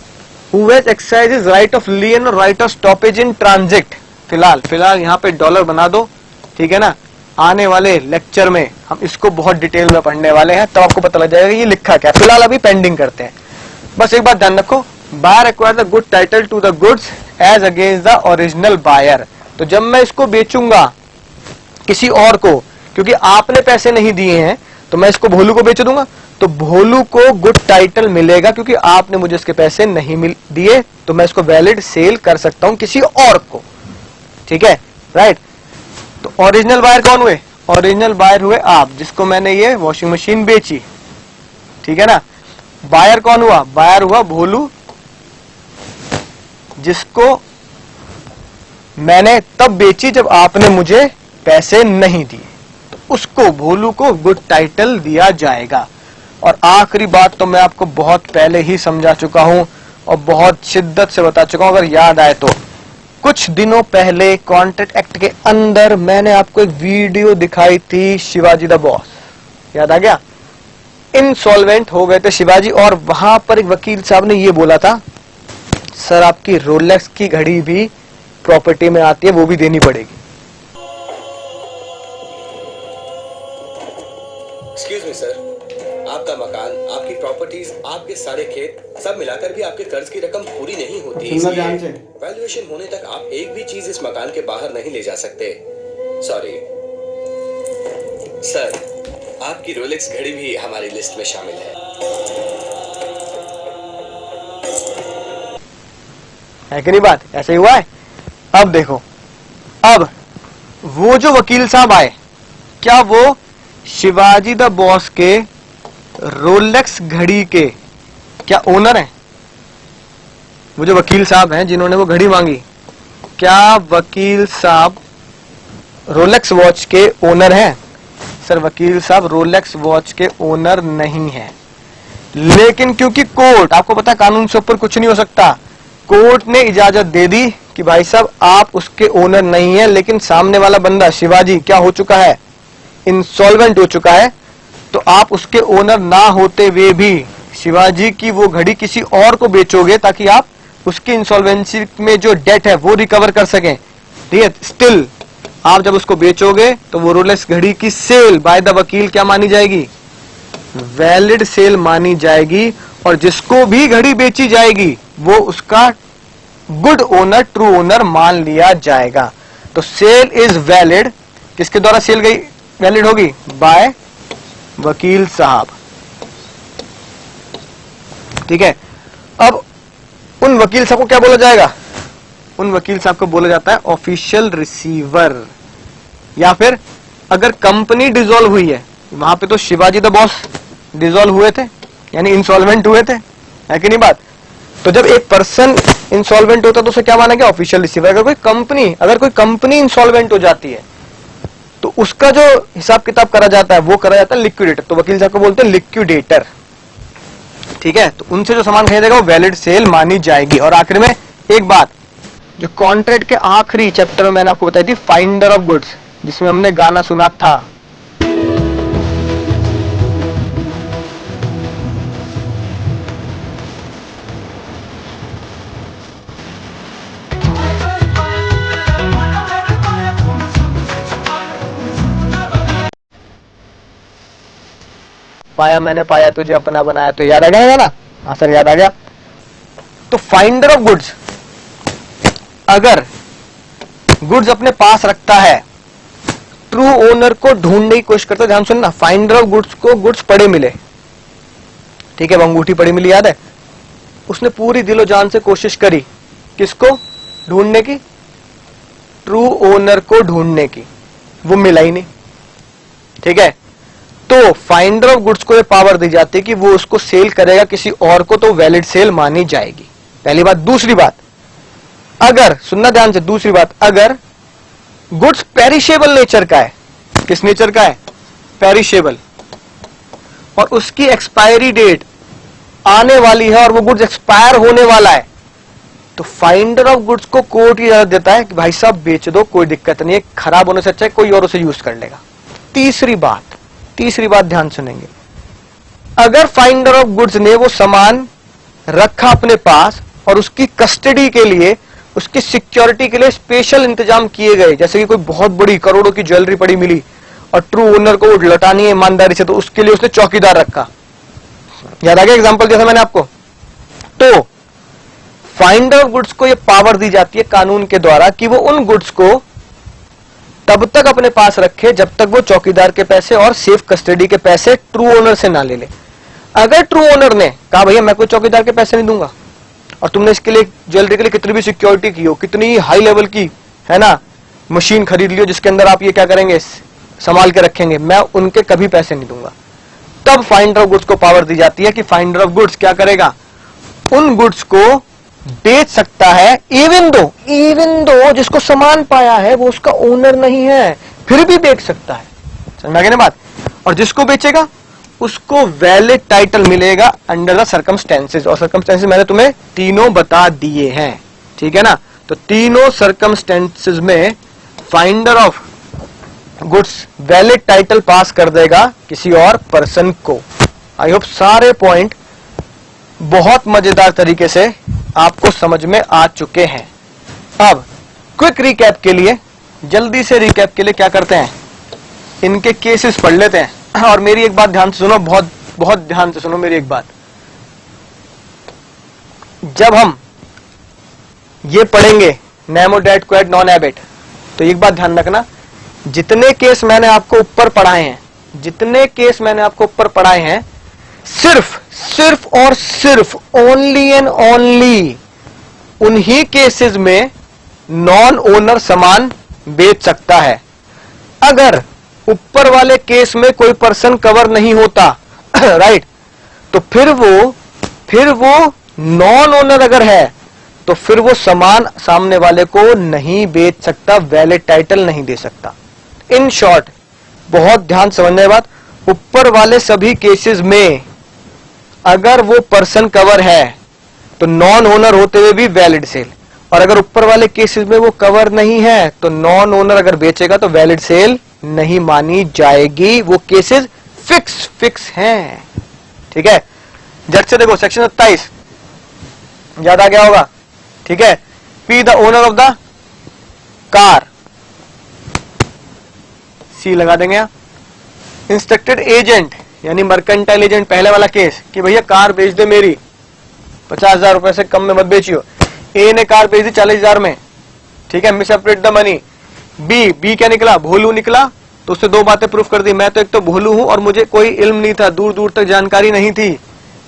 who has exercise his right of lien और right of stoppage in transit. फिलहाल यहाँ पे डॉलर बना दो, ठीक है ना। आने वाले लेक्चर में हम इसको बहुत डिटेल में पढ़ने वाले हैं, तब आपको पता लग जाएगा ये लिखा क्या। फिलहाल अभी पेंडिंग करते हैं। बस एक बात ध्यान रखो, buyer acquire the good title to the goods as against the original buyer. तो जब मैं इसको बेचूंगा किसी और को, क्योंकि आपने पैसे नहीं दिए हैं, तो मैं इसको भोलू को बेच दूंगा, तो भोलू को गुड टाइटल मिलेगा क्योंकि आपने मुझे इसके पैसे नहीं दिए, तो मैं इसको वैलिड सेल कर सकता हूं किसी और को। ठीक है, राइट। तो ओरिजिनल बायर कौन हुए? ओरिजिनल बायर हुए आप, जिसको मैंने ये वॉशिंग मशीन बेची। ठीक है ना। बायर कौन हुआ? बायर हुआ भोलू, जिसको मैंने तब बेची जब आपने मुझे पैसे नहीं दिए, तो उसको भोलू को गुड टाइटल दिया जाएगा। और आखिरी बात तो मैं आपको बहुत पहले ही समझा चुका हूं और बहुत शिद्दत से बता चुका हूं, अगर याद आए तो। कुछ दिनों पहले कॉन्ट्रैक्ट एक्ट के अंदर मैंने आपको एक वीडियो दिखाई थी, शिवाजी द बॉस, याद आ गया? इनसॉल्वेंट हो गए थे शिवाजी, और वहां पर एक वकील साहब ने ये बोला था, सर आपकी रोलेक्स की घड़ी भी प्रॉपर्टी में आती है, वो भी देनी पड़ेगी। एक्सक्यूज मी सर, आपका मकान, आपकी प्रॉपर्टीज, आपके सारे खेत सब मिलाकर भी आपके कर्ज की रकम पूरी नहीं होती, इसलिए वैल्यूएशन होने तक आप एक भी चीज इस मकान के बाहर नहीं ले जा सकते। सॉरी सर, आपकी रोलेक्स घड़ी भी हमारी लिस्ट में शामिल है कि नहीं? बात ऐसे ही हुआ है। अब देखो, अब वो जो वकील साहब आए, क्या वो शिवाजी द बॉस के रोलेक्स घड़ी के क्या ओनर हैं? वो जो वकील साहब हैं जिन्होंने वो घड़ी मांगी, क्या वकील साहब रोलेक्स वॉच के ओनर हैं? सर वकील साहब रोलेक्स वॉच के ओनर नहीं है, लेकिन क्योंकि कोर्ट, आपको पता कानून से ऊपर कुछ नहीं हो सकता, कोर्ट ने इजाजत दे दी कि भाई साहब आप उसके ओनर नहीं है, लेकिन सामने वाला बंदा शिवाजी क्या हो चुका है? इंसॉल्वेंट हो चुका है, तो आप उसके ओनर ना होते हुए भी शिवाजी की वो घड़ी किसी और को बेचोगे ताकि आप उसकी इंसॉल्वेंसी में जो डेट है वो रिकवर कर सकें। ठीक है, स्टिल आप जब उसको बेचोगे तो वो रोलेक्स घड़ी की सेल बाय द वकील क्या मानी जाएगी? वैलिड सेल मानी जाएगी, और जिसको भी घड़ी बेची जाएगी वो उसका गुड ओनर, ट्रू ओनर मान लिया जाएगा। तो सेल इज वैलिड, किसके द्वारा सेल गई वैलिड होगी? बाय वकील साहब। ठीक है, अब उन वकील साहब को क्या बोला जाएगा? उन वकील साहब को बोला जाता है ऑफिशियल रिसीवर। या फिर अगर कंपनी डिसॉल्व हुई है, वहां पे तो शिवाजी द बॉस डिसॉल्व हुए थे, यानी इंसॉल्वेंट हुए थे, है कि नहीं बात? तो जब एक पर्सन इंसॉल्वेंट होता है तो उसे क्या माना गया? Official receiver. अगर कोई कंपनी इंसॉल्वेंट हो जाती है तो उसका जो हिसाब किताब करा जाता है वो करा जाता है लिक्विडेटर, तो वकील साहब को बोलते हैं लिक्विडेटर। ठीक है, तो उनसे जो सामान खरीदेगा वो वैलिड सेल मानी जाएगी। और आखिर में एक बात, जो कॉन्ट्रैक्ट के आखिरी चैप्टर में मैंने आपको बताई थी, फाइंडर ऑफ गुड्स, जिसमें हमने गाना सुना था, पाया मैंने पाया तुझे अपना बनाया, तो याद आ गया ना? हाँ सर याद आ गया। तो फाइंडर ऑफ गुड्स अगर गुड्स अपने पास रखता है, ट्रू ओनर को ढूंढने की कोशिश करता है, ध्यान सुनना, फाइंडर ऑफ गुड्स को गुड्स पड़े मिले, ठीक है, वो अंगूठी पड़ी मिली, याद है? उसने पूरी दिलो जान से कोशिश करी, किसको ढूंढने की? ट्रू ओनर को ढूंढने की, वो मिला ही नहीं। ठीक है, तो फाइंडर ऑफ गुड्स को ये पावर दी जाती है कि वो उसको सेल करेगा किसी और को, तो वैलिड सेल मानी जाएगी। पहली बात। दूसरी बात, अगर सुनना ध्यान से, दूसरी बात, अगर गुड्स पेरिशेबल नेचर का है, किस नेचर का है? पेरिशेबल, और उसकी एक्सपायरी डेट आने वाली है और वो गुड्स एक्सपायर होने वाला है, तो फाइंडर ऑफ गुड्स को कोर्ट इजाजत देता है कि भाई साहब बेच दो, कोई दिक्कत नहीं है, खराब होने से अच्छा है कोई और उसे यूज कर लेगा। तीसरी बात ध्यान सुनेंगे, अगर फाइंडर ऑफ गुड्स ने वो सामान रखा अपने पास और उसकी कस्टडी के लिए, उसकी सिक्योरिटी के लिए स्पेशल इंतजाम किए गए, जैसे कि कोई बहुत बड़ी करोड़ों की ज्वेलरी पड़ी मिली और ट्रू ओनर को लौटानी है ईमानदारी से, तो उसके लिए उसने चौकीदार रखा, याद आ गया एग्जांपल जैसा मैंने आपको? तो फाइंडर ऑफ गुड्स को यह पावर दी जाती है कानून के द्वारा कि वो उन गुड्स को तब तक अपने पास रखे जब तक वो चौकीदार के पैसे और सेफ कस्टडी के पैसे ट्रू ओनर से ना ले ले। अगर ट्रू ओनर ने कहा भैया मैं कोई चौकीदार के पैसे नहीं दूंगा, और तुमने इसके लिए ज्वेलरी के लिए कितनी भी सिक्योरिटी की हो, कितनी हाई लेवल की है ना मशीन खरीद लियो जिसके अंदर आप ये क्या करेंगे संभाल के रखेंगे, मैं उनके कभी पैसे नहीं दूंगा। तब फाइंडर ऑफ गुड्स को पावर दी जाती है कि फाइंडर ऑफ गुड्स क्या करेगा, उन गुड्स को बेच सकता है इवन दो जिसको सामान पाया है वो उसका ओनर नहीं है, फिर भी बेच सकता है। समझ में आ गई ना बात? और जिसको बेचेगा उसको वैलिड टाइटल मिलेगा अंडर द सर्कमस्टेंसेस, और सर्कमस्टेंसेस मैंने तुम्हें तीनों बता दिए हैं, ठीक है ना। तो तीनों सर्कमस्टेंसेस में finder of goods valid title pass कर देगा किसी और पर्सन को। आई होप सारे पॉइंट बहुत मजेदार तरीके से आपको समझ में आ चुके हैं। अब क्विक रिकैप के लिए, जल्दी से रिकैप के लिए क्या करते हैं, इनके केसेस पढ़ लेते हैं। और मेरी एक बात ध्यान से सुनो, बहुत बहुत ध्यान से सुनो मेरी एक बात। जब हम ये पढ़ेंगे नेमोडेट क्वेड नॉन एबेट, तो एक बात ध्यान रखना, जितने केस मैंने आपको ऊपर पढ़ाए हैं, सिर्फ और सिर्फ ओनली एंड ओनली उन्हीं केसेस में नॉन ओनर सामान बेच सकता है। अगर ऊपर वाले केस में कोई पर्सन कवर नहीं होता राइट, तो फिर वो नॉन ओनर अगर है तो फिर वो सामान सामने वाले को नहीं बेच सकता, वैलिड टाइटल नहीं दे सकता। इन शॉर्ट, बहुत ध्यान समझने की बात, ऊपर वाले सभी केसेस में अगर वो पर्सन कवर है तो नॉन ओनर होते हुए भी वैलिड सेल, और अगर ऊपर वाले केसेस में वो कवर नहीं है तो नॉन ओनर अगर बेचेगा तो वैलिड सेल नहीं मानी जाएगी। वो केसेस फिक्स हैं, ठीक है। जट से देखो सेक्शन 27 याद आ गया होगा, ठीक है। P the owner of the car, C लगा देंगे यहाँ। इंस्ट्रक्टेड एजेंट यानी मर्केंटाइल एजेंट, पहले वाला केस कि भैया कार बेच दे मेरी, 50,000 रुपए से कम में मत बेचियो। ए ने कार बेच दी 40,000 में, ठीक है, मिसअप्रेट द मनी। बी क्या निकला, भोलू निकला, तो उससे दो बातें प्रूफ कर दी। मैं तो एक तो भोलू हूं और मुझे कोई इल्म नहीं था, दूर दूर तक जानकारी नहीं थी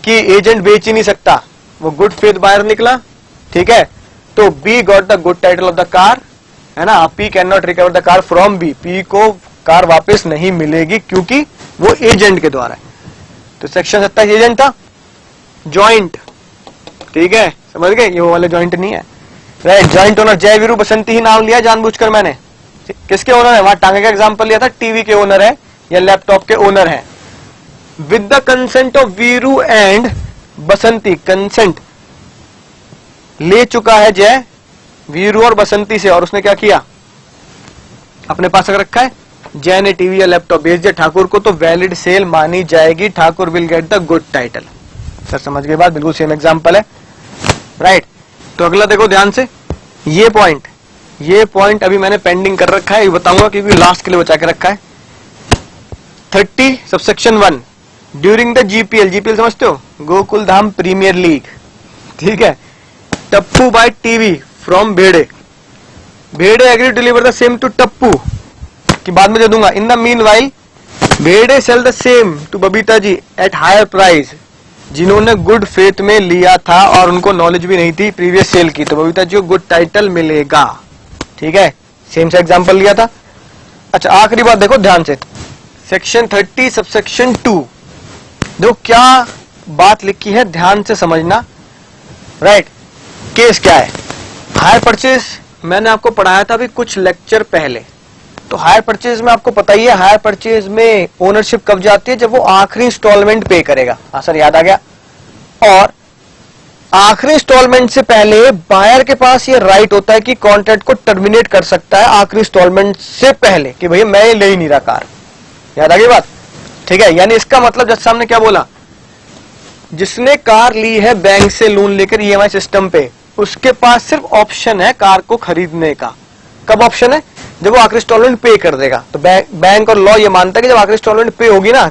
कि एजेंट बेच ही नहीं सकता, वो गुड फेथ बायर निकला, ठीक है। तो B got the good title of the car, है ना। P can not recover the car from B, P को कार वापस नहीं मिलेगी क्योंकि वो एजेंट के द्वारा है। तो सेक्शन 27 एजेंट था। जॉइंट, ठीक है, समझ गए, ये वो वाले जॉइंट नहीं है, राइट। जॉइंट ओनर, जय वीरू बसंती ही नाम लिया जानबूझकर मैंने, किसके ओनर है, वहां टांगे का एग्जांपल लिया था, टीवी के ओनर है या लैपटॉप के ओनर है। With the consent of Veeru and Basanti, consent ले चुका है जय वीरू और बसंती से, और उसने क्या किया, अपने पास रख रखा है। जय ने टीवी या लैपटॉप बेच दिया ठाकुर को, तो वैलिड सेल मानी जाएगी, Thakur will get the good title. Sir समझ गए बात, बिल्कुल सेम एग्जांपल है, राइट। तो अगला देखो ध्यान से, ये पॉइंट अभी मैंने पेंडिंग कर रखा है, ये बताऊंगा क्योंकि लास्ट के लिए बचा के रखा है। 30 सबसेक्शन 1 ड्यूरिंग द जीपीएल समझते हो, गोकुल धाम प्रीमियर लीग, ठीक है। Tappu buy TV from Bhide agree to deliver the same to Tappu, कि बाद में दे दूंगा। In the meanwhile Bhide sell the same to Babita ji at higher price, जिन्होंने गुड फेथ में लिया था और उनको नॉलेज भी नहीं थी प्रीवियस सेल की, तो बबीता जी को गुड टाइटल मिलेगा, ठीक है। सेम से एग्जांपल लिया था। अच्छा, आखिरी बात देखो ध्यान से, सेक्शन 30 सबसेक्शन 2, देखो क्या बात लिखी है, ध्यान से समझना, राइट। केस क्या है, हायर परचेज मैंने आपको पढ़ाया था अभी कुछ लेक्चर पहले। तो हायर परचेज में आपको पता ही है, हायर परचेज में ओनरशिप कब जाती है, जब वो आखिरी इंस्टॉलमेंट पे करेगा। हाँ सर याद आ गया। और आखिरी इंस्टॉलमेंट से पहले बायर के पास ये राइट होता है कि कॉन्ट्रैक्ट को टर्मिनेट कर सकता है आखिरी इंस्टॉलमेंट से पहले, कि भैया मैं ये ले ही नहीं रहा कार। याद आ गई बात, ठीक है। यानी इसका मतलब जज साहब ने क्या बोला, जिसने कार ली है बैंक से लोन लेकर ईएमआई सिस्टम पे, उसके पास सिर्फ ऑप्शन है कार को खरीदने का। कब ऑप्शन है, जब वो आखिरी इंस्टॉलमेंट पे कर देगा। तो बैंक और लॉ ये मानता है कि जब आखिरी इंस्टॉलमेंट पे होगी ना,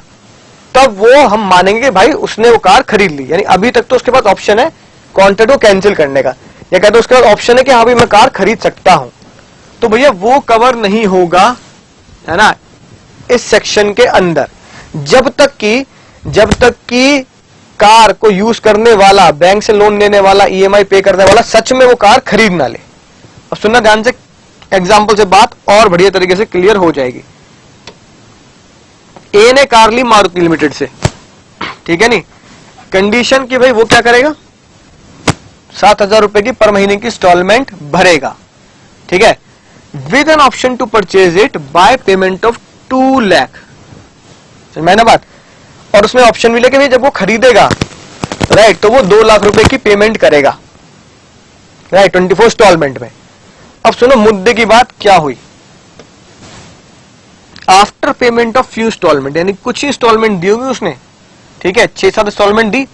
तब वो हम मानेंगे भाई उसने वो कार खरीद ली। यानी अभी तक तो उसके पास ऑप्शन है कॉन्ट्रैक्ट को कैंसिल करने का, या कहते उसके पास ऑप्शन है कि हाँ भाई मैं कार खरीद सकता हूं। तो भैया वो कवर नहीं होगा, है ना, इस सेक्शन के अंदर, जब तक कि कार को यूज करने वाला, बैंक से लोन लेने वाला, ईएमआई पे करने वाला सच में वो कार खरीद ना ले। और सुनना ध्यान से, एग्जाम्पल से बात और बढ़िया तरीके से क्लियर हो जाएगी। ए ने कार ली मारुति लिमिटेड से, ठीक है नहीं, कंडीशन कि भाई वो क्या करेगा, 7,000 रुपए की पर महीने की इंस्टॉलमेंट भरेगा, ठीक है, with an option to purchase it by payment of 2 lakh. समझ में ना बात। और उसमें ऑप्शन मिले कि जब वो खरीदेगा, राइट, तो वो 2 लाख रुपए की पेमेंट करेगा, राइट, 24 इंस्टॉलमेंट में। अब सुनो मुद्दे की बात क्या हुई। After payment of few installment, यानी कुछ ही इंस्टॉलमेंट दी होगी उसने, ठीक है, 6-7 इंस्टॉलमेंट दी,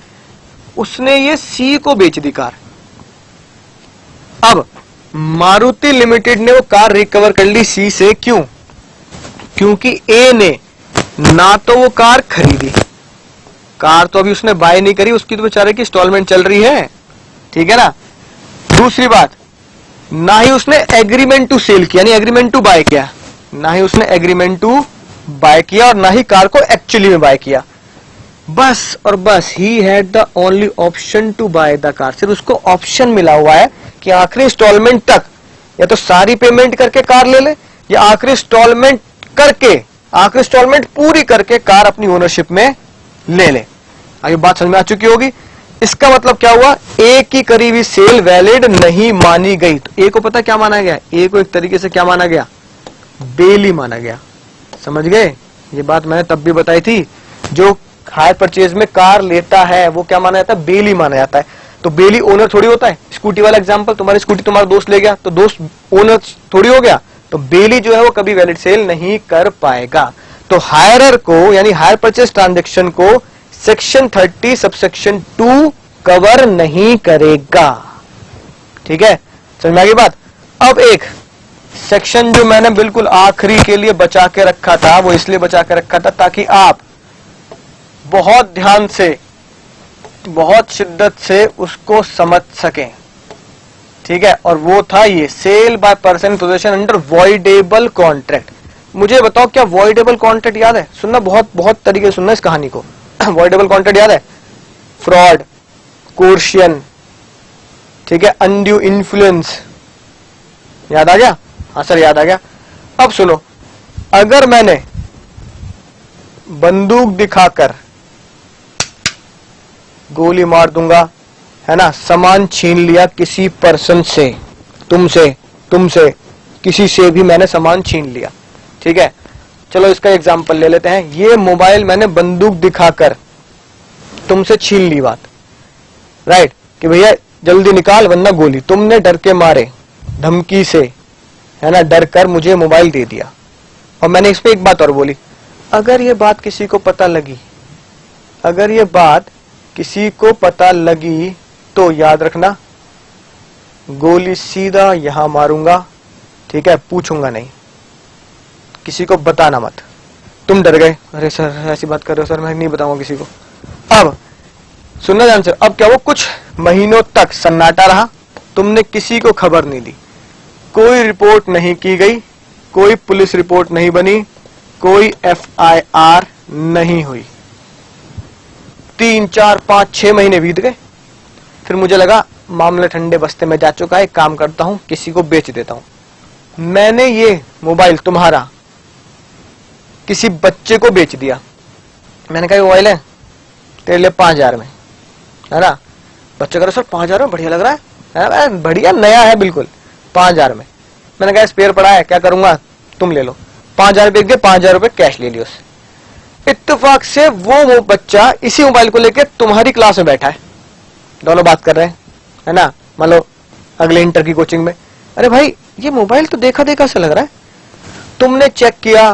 उसने ये सी को बेच दी कार। अब मारुति लिमिटेड ने वो कार रिकवर कर ली सी से, क्यों? क्योंकि ए ने ना तो वो कार खरीदी, कार तो अभी उसने बाय नहीं करी, उसकी तो बेचारे की इंस्टॉलमेंट चल रही है, ठीक है ना। दूसरी बात, ना ही उसने एग्रीमेंट टू सेल किया, यानी एग्रीमेंट टू बाय किया, ना ही उसने एग्रीमेंट टू बाय किया और ना ही कार को एक्चुअली में बाय किया। बस और बस ही had the only option to buy the car, सिर्फ उसको ऑप्शन मिला हुआ है कि आखिरी इंस्टॉलमेंट तक या तो सारी पेमेंट करके कार ले ले, या आखिरी इंस्टॉलमेंट करके, आखिरी इंस्टॉलमेंट पूरी करके कार अपनी ओनरशिप में ले ले। अब ये बात समझ में आ चुकी होगी। इसका मतलब क्या हुआ, ए की करी हुई सेल वैलिड नहीं मानी गई। तो ए को पता क्या माना गया, ए को एक तरीके से क्या माना गया, बेली माना गया। समझ गए, ये बात मैंने तब भी बताई थी। जो हायर परचेज में कार लेता है वो क्या माना जाता है, बेली माना जाता है। तो बेली ओनर थोड़ी होता है। स्कूटी वाला एग्जांपल, तुम्हारी स्कूटी तुम्हारा दोस्त ले गया तो दोस्त ओनर थोड़ी हो गया। तो बेली जो है वो कभी वैलिड सेल नहीं कर पाएगा। तो हायरर को, यानी हायर परचेज ट्रांजेक्शन को सेक्शन 30 सबसेक्शन 2 कवर नहीं करेगा, ठीक है, समझ में आ गई बात। अब एक सेक्शन जो मैंने बिल्कुल आखिरी के लिए बचा के रखा था, वो इसलिए बचा के रखा था ताकि आप बहुत ध्यान से, बहुत शिद्दत से उसको समझ सकें, ठीक है। और वो था ये, sale by person position under voidable contract. मुझे बताओ क्या वॉइडेबल कॉन्ट्रैक्ट याद है? सुनना, बहुत बहुत तरीके से सुनना इस कहानी को। वॉइडेबल कॉन्ट्रैक्ट याद है? फ्रॉड, कोर्शियन, ठीक है, अनड्यू इन्फ्लुएंस, याद आ गया? हाँ सर याद आ गया। अब सुनो, अगर मैंने बंदूक दिखाकर गोली मार दूंगा, है ना, सामान छीन लिया किसी पर्सन से, तुमसे किसी से भी मैंने सामान छीन लिया, ठीक है। चलो इसका एग्जांपल ले लेते हैं। ये मोबाइल मैंने बंदूक दिखाकर तुमसे छीन ली बात, राइट, कि भैया जल्दी निकाल वरना गोली। तुमने डर के मारे, धमकी से, है ना, डर कर मुझे मोबाइल दे दिया। और मैंने इस पे एक बात और बोली, अगर ये बात किसी को पता लगी, अगर ये बात किसी को पता लगी तो याद रखना, गोली सीधा यहां मारूंगा, ठीक है, पूछूंगा नहीं, किसी को बताना मत। तुम डर गए, अरे सर ऐसी बात कर रहे हो सर, मैं नहीं बताऊंगा किसी को। अब सुनना ध्यान से, अब क्या वो कुछ महीनों तक सन्नाटा रहा, तुमने किसी को खबर नहीं दी, कोई रिपोर्ट नहीं की गई, कोई पुलिस रिपोर्ट नहीं बनी, कोई FIR नहीं हुई। 3, 4, 5, 6 महीने बीत गए। फिर मुझे लगा मामला ठंडे बस्ते में जा चुका है, एक काम करता हूं, किसी को बेच देता हूं। मैंने ये मोबाइल तुम्हारा किसी बच्चे को बेच दिया। मैंने कहा मोबाइल है तेरे लिए 5,000 में, है ना। बच्चे कह रहे सर 5,000 में बढ़िया लग रहा है, बढ़िया नया है बिल्कुल, 5,000 में। मैंने कहा स्पेयर पड़ा है, क्या करूंगा, तुम ले लो। 5,000 बेच दिए, 5,000 रुपए कैश ले लियो उससे। इत्तेफाक से वो बच्चा इसी मोबाइल को लेकर तुम्हारी क्लास में बैठा है, दोनों बात कर रहे हैं, है ना, मान लो अगले इंटर की कोचिंग में। अरे भाई ये मोबाइल तो देखा देखा से लग रहा है, तुमने चेक किया,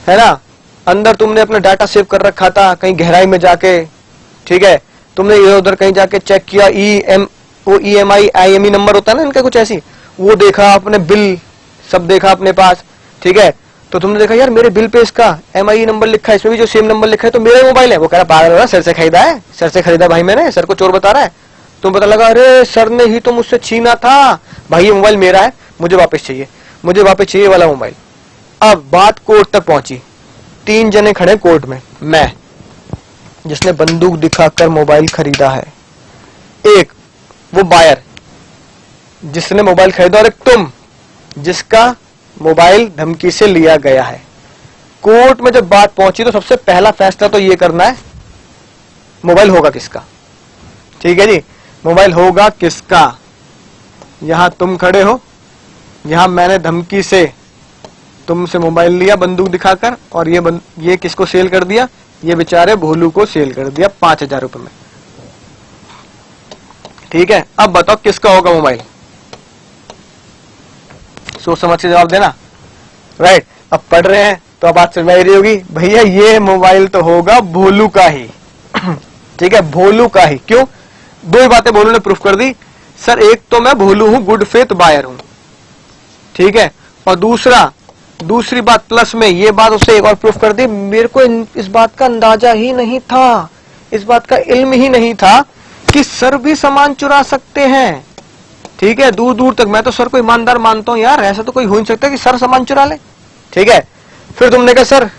है ना, अंदर तुमने अपना डाटा सेव कर रखा था कहीं गहराई में जाके, ठीक है, तुमने इधर उधर कहीं जाके चेक किया, EMI IME नंबर होता है ना इनका कुछ ऐसी, वो देखा, अपने बिल सब देखा अपने पास, ठीक है। तो तुमने देखा यार मेरे बिल पे इसका MIE नंबर लिखा है, इसमें भी जो सेम नंबर लिखा है, तो मेरा मोबाइल है। वो कह रहा पागल हो रहा, सर से खरीदा है, सर से खरीदा भाई मैंने, सर को चोर बता रहा है। तुम पता लगा अरे सर ने ही तो मुझसे छीना था भाई, ये मोबाइल मेरा है, मुझे वापस चाहिए, मुझे वापस चाहिए वाला मोबाइल। अब बात कोर्ट तक पहुंची, 3 जने खड़े कोर्ट में, मैं, जिसने बंदूक दिखाकर मोबाइल खरीदा है? एक वो बायर जिसने मोबाइल खरीदा, और एक तुम जिसका मोबाइल धमकी से लिया गया है। कोर्ट में जब बात पहुंची तो सबसे पहला फैसला तो ये करना है मोबाइल होगा किसका। ठीक है जी, मोबाइल होगा किसका। यहां तुम खड़े हो, यहां मैंने धमकी से तुमसे मोबाइल लिया बंदूक दिखाकर, और ये किसको सेल कर दिया? ये बेचारे भोलू को सेल कर दिया 5,000 रुपए में। ठीक है, अब बताओ किसका होगा मोबाइल? सोच समझ के जवाब देना। राइट, अब पढ़ रहे हैं तो अब बात समझ में आ रही होगी, भैया ये मोबाइल तो होगा भोलू का ही। ठीक है, भोलू का ही। क्यों? दो ही बातें भोलू ने प्रूफ कर दी। सर एक तो मैं भोलू हूं, गुड फेथ बायर हूं, ठीक है, और दूसरी बात प्लस में ये बात उसे एक और प्रूफ कर दी, मेरे को इस बात का अंदाजा ही नहीं था, इस बात का इल्म ही नहीं था कि सर भी सामान चुरा सकते हैं। ठीक है, दूर दूर तक मैं तो सर को ईमानदार मानता हूं यार, ऐसा तो कोई हो नहीं सकता कि सर सामान चुरा ले। ठीक है, फिर तुमने कहा सर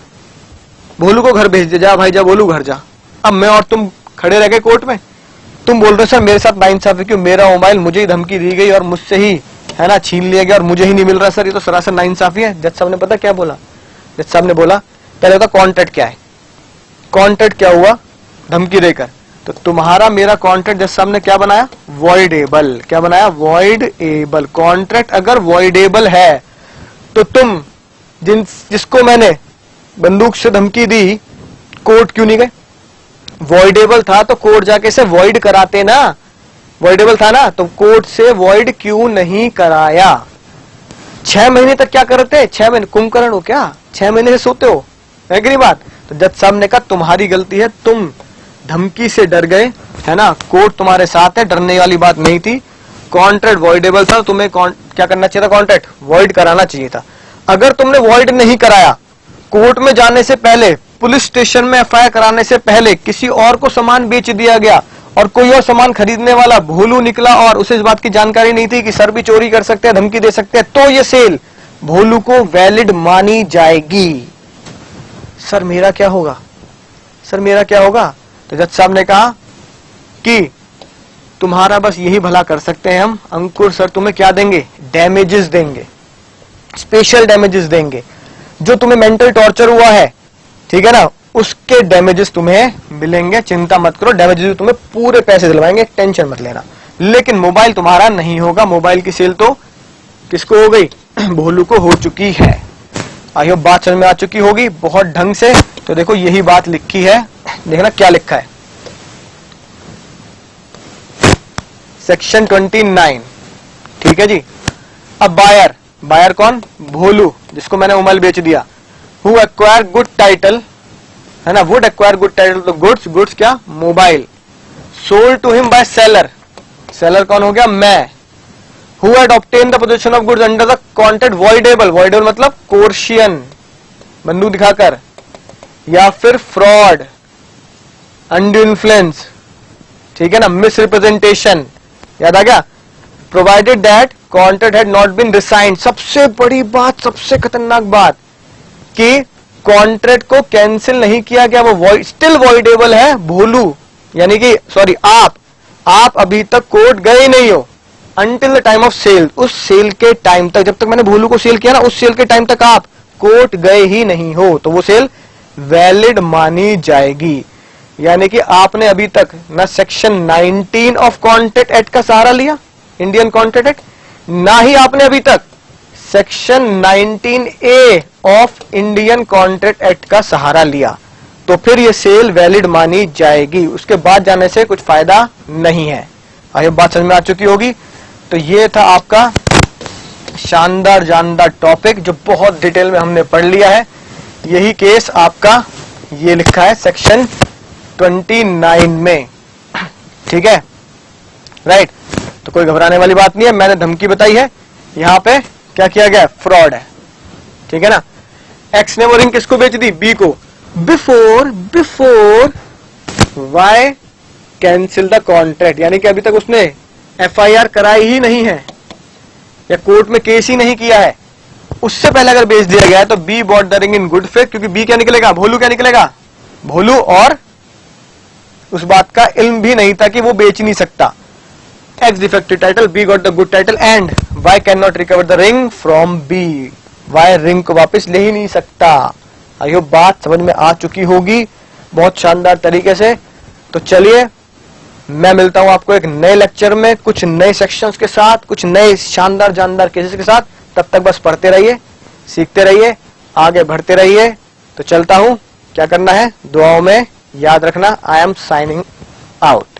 भोलू को घर भेज दे, जा भाई जा भोलू घर जा। अब मैं और तुम खड़े रह गए कोर्ट में, तुम बोल रहे हो सर मेरे साथ नाइंसाफी क्यों, मेरा मोबाइल मुझे ही धमकी दी गई और मुझसे ही है ना छीन लिया गया और मुझे ही नहीं मिल रहा। सर ये तो सरासर नाइंसाफी है। जज साहब ने पता क्या बोला? जज साहब ने बोला पहले बता कॉन्ट्रैक्ट क्या है, कॉन्ट्रैक्ट क्या हुआ धमकी देकर, तो तुम्हारा मेरा कॉन्ट्रैक्ट जज साहब ने क्या बनाया? वॉइडेबल। क्या बनाया? वॉइडेबल। कॉन्ट्रैक्ट अगर वॉइडेबल है तो तुम जिसको मैंने बंदूक से धमकी दी कोर्ट क्यों नहीं गए? वॉइडेबल था तो कोर्ट जाके से वॉइड कराते ना, वॉइडेबल था ना तो कोर्ट से वॉइड क्यों नहीं कराया? 6 महीने तक क्या करते? 6 महीने कुंभकर्ण हो क्या? 6 महीने से सोते हो, है कि नहीं बात? तो जज साहब ने कहा तुम्हारी गलती है, तुम धमकी से डर गए, है ना, कोर्ट तुम्हारे साथ है, डरने वाली बात नहीं थी, कॉन्ट्रैक्ट वॉइडेबल था, तुम्हें क्या करना चाहिए था? कॉन्ट्रैक्ट वॉइड कराना चाहिए था। अगर तुमने वॉइड नहीं कराया, कोर्ट में जाने से पहले, पुलिस स्टेशन में एफआईआर कराने से पहले किसी और को सामान बेच दिया गया और कोई और सामान खरीदने वाला भोलू निकला और उसे इस बात की जानकारी नहीं थी कि सर भी चोरी कर सकते हैं, धमकी दे सकते हैं, तो ये सेल भोलू को वैलिड मानी जाएगी। सर मेरा क्या होगा? सर मेरा क्या होगा? तो जज साहब ने कहा कि तुम्हारा बस यही भला कर सकते हैं हम, अंकुर सर तुम्हें क्या देंगे? डैमेजेस देंगे, स्पेशल डैमेजेस देंगे। जो तुम्हें मेंटल टॉर्चर हुआ है, ठीक है ना, उसके डैमेजेस तुम्हें मिलेंगे, चिंता मत करो, डैमेजेस तुम्हें पूरे पैसे दिलवाएंगे, टेंशन मत लेना। लेकिन मोबाइल तुम्हारा नहीं होगा, मोबाइल की सेल तो किसको हो गई? भोलू को हो चुकी है। आई होप बात समझ में आ चुकी होगी बहुत ढंग से। तो देखो यही बात लिखी है, देखना क्या लिखा है, सेक्शन 29। ठीक है जी। अब बायर, बायर कौन? भोलू, जिसको मैंने मोबाइल बेच दिया। हु एक्वायर गुड टाइटल, है ना, would acquire good title to goods, goods क्या? Mobile. Sold to him by seller, seller कौन हो गया? मैं। Who had obtain the position of goods under the contract voidable, voidable मतलब कोर्शियन, बंदूक दिखाकर, या फिर फ्रॉड, अनड्यू इन्फ्लुएंस, ठीक है ना, मिस रिप्रेजेंटेशन, याद आ गया? Provided that contract had not been rescinded. सबसे बड़ी बात, सबसे खतरनाक बात कि कॉन्ट्रैक्ट को कैंसिल नहीं किया गया, वो स्टिल वॉइडेबल है। भोलू यानी कि सॉरी आप अभी तक कोर्ट गए नहीं हो until the time of sale, उस सेल के टाइम तक, जब तक मैंने भोलू को सेल किया ना, उस सेल के टाइम तक आप कोर्ट गए ही नहीं हो, तो वो सेल वैलिड मानी जाएगी। यानी कि आपने अभी तक ना सेक्शन 19 ऑफ कॉन्ट्रैक्ट एक्ट का सहारा लिया, इंडियन कॉन्ट्रैक्ट एक्ट, ना ही आपने अभी तक section 19A of Indian contract act का सहारा लिया, तो फिर ये सेल वैलिड मानी जाएगी, उसके बाद जाने से कुछ फायदा नहीं है। आई होप बात समझ में आ चुकी होगी। तो ये था आपका शानदार जानदार टॉपिक जो बहुत डिटेल में हमने पढ़ लिया है। यही केस आपका ये लिखा है सेक्शन 29 में, ठीक है, राइट। तो कोई घबराने वाली बात नहीं है, मैंने धमकी बताई है, यहां पे क्या किया गया? फ्रॉड है, ठीक है ना। एक्स ने वो रिंग किसको बेच दी? बी को। Before Y cancel the contract, यानी कि अभी तक उसने एफआईआर कराई ही नहीं है या कोर्ट में केस ही नहीं किया है, उससे पहले अगर बेच दिया गया है तो be bought the ring in good faith, क्योंकि बी क्या निकलेगा? भोलू क्या निकलेगा? भोलू और उस बात का इल्म भी नहीं था कि वो बेच नहीं सकता। X defective title, B got the good title, and Y cannot recover the ring from B. Y ring को वापस ले ही नहीं सकता। आई होप बात समझ में आ चुकी होगी बहुत शानदार तरीके से। तो चलिए मैं मिलता हूं आपको एक नए लेक्चर में, कुछ नए सेक्शंस के साथ, कुछ नए शानदार जानदार केसेस के साथ। तब तक बस पढ़ते रहिए, सीखते रहिए, आगे बढ़ते रहिए। तो चलता हूं, क्या करना है दुआओं में याद रखना। I am signing out.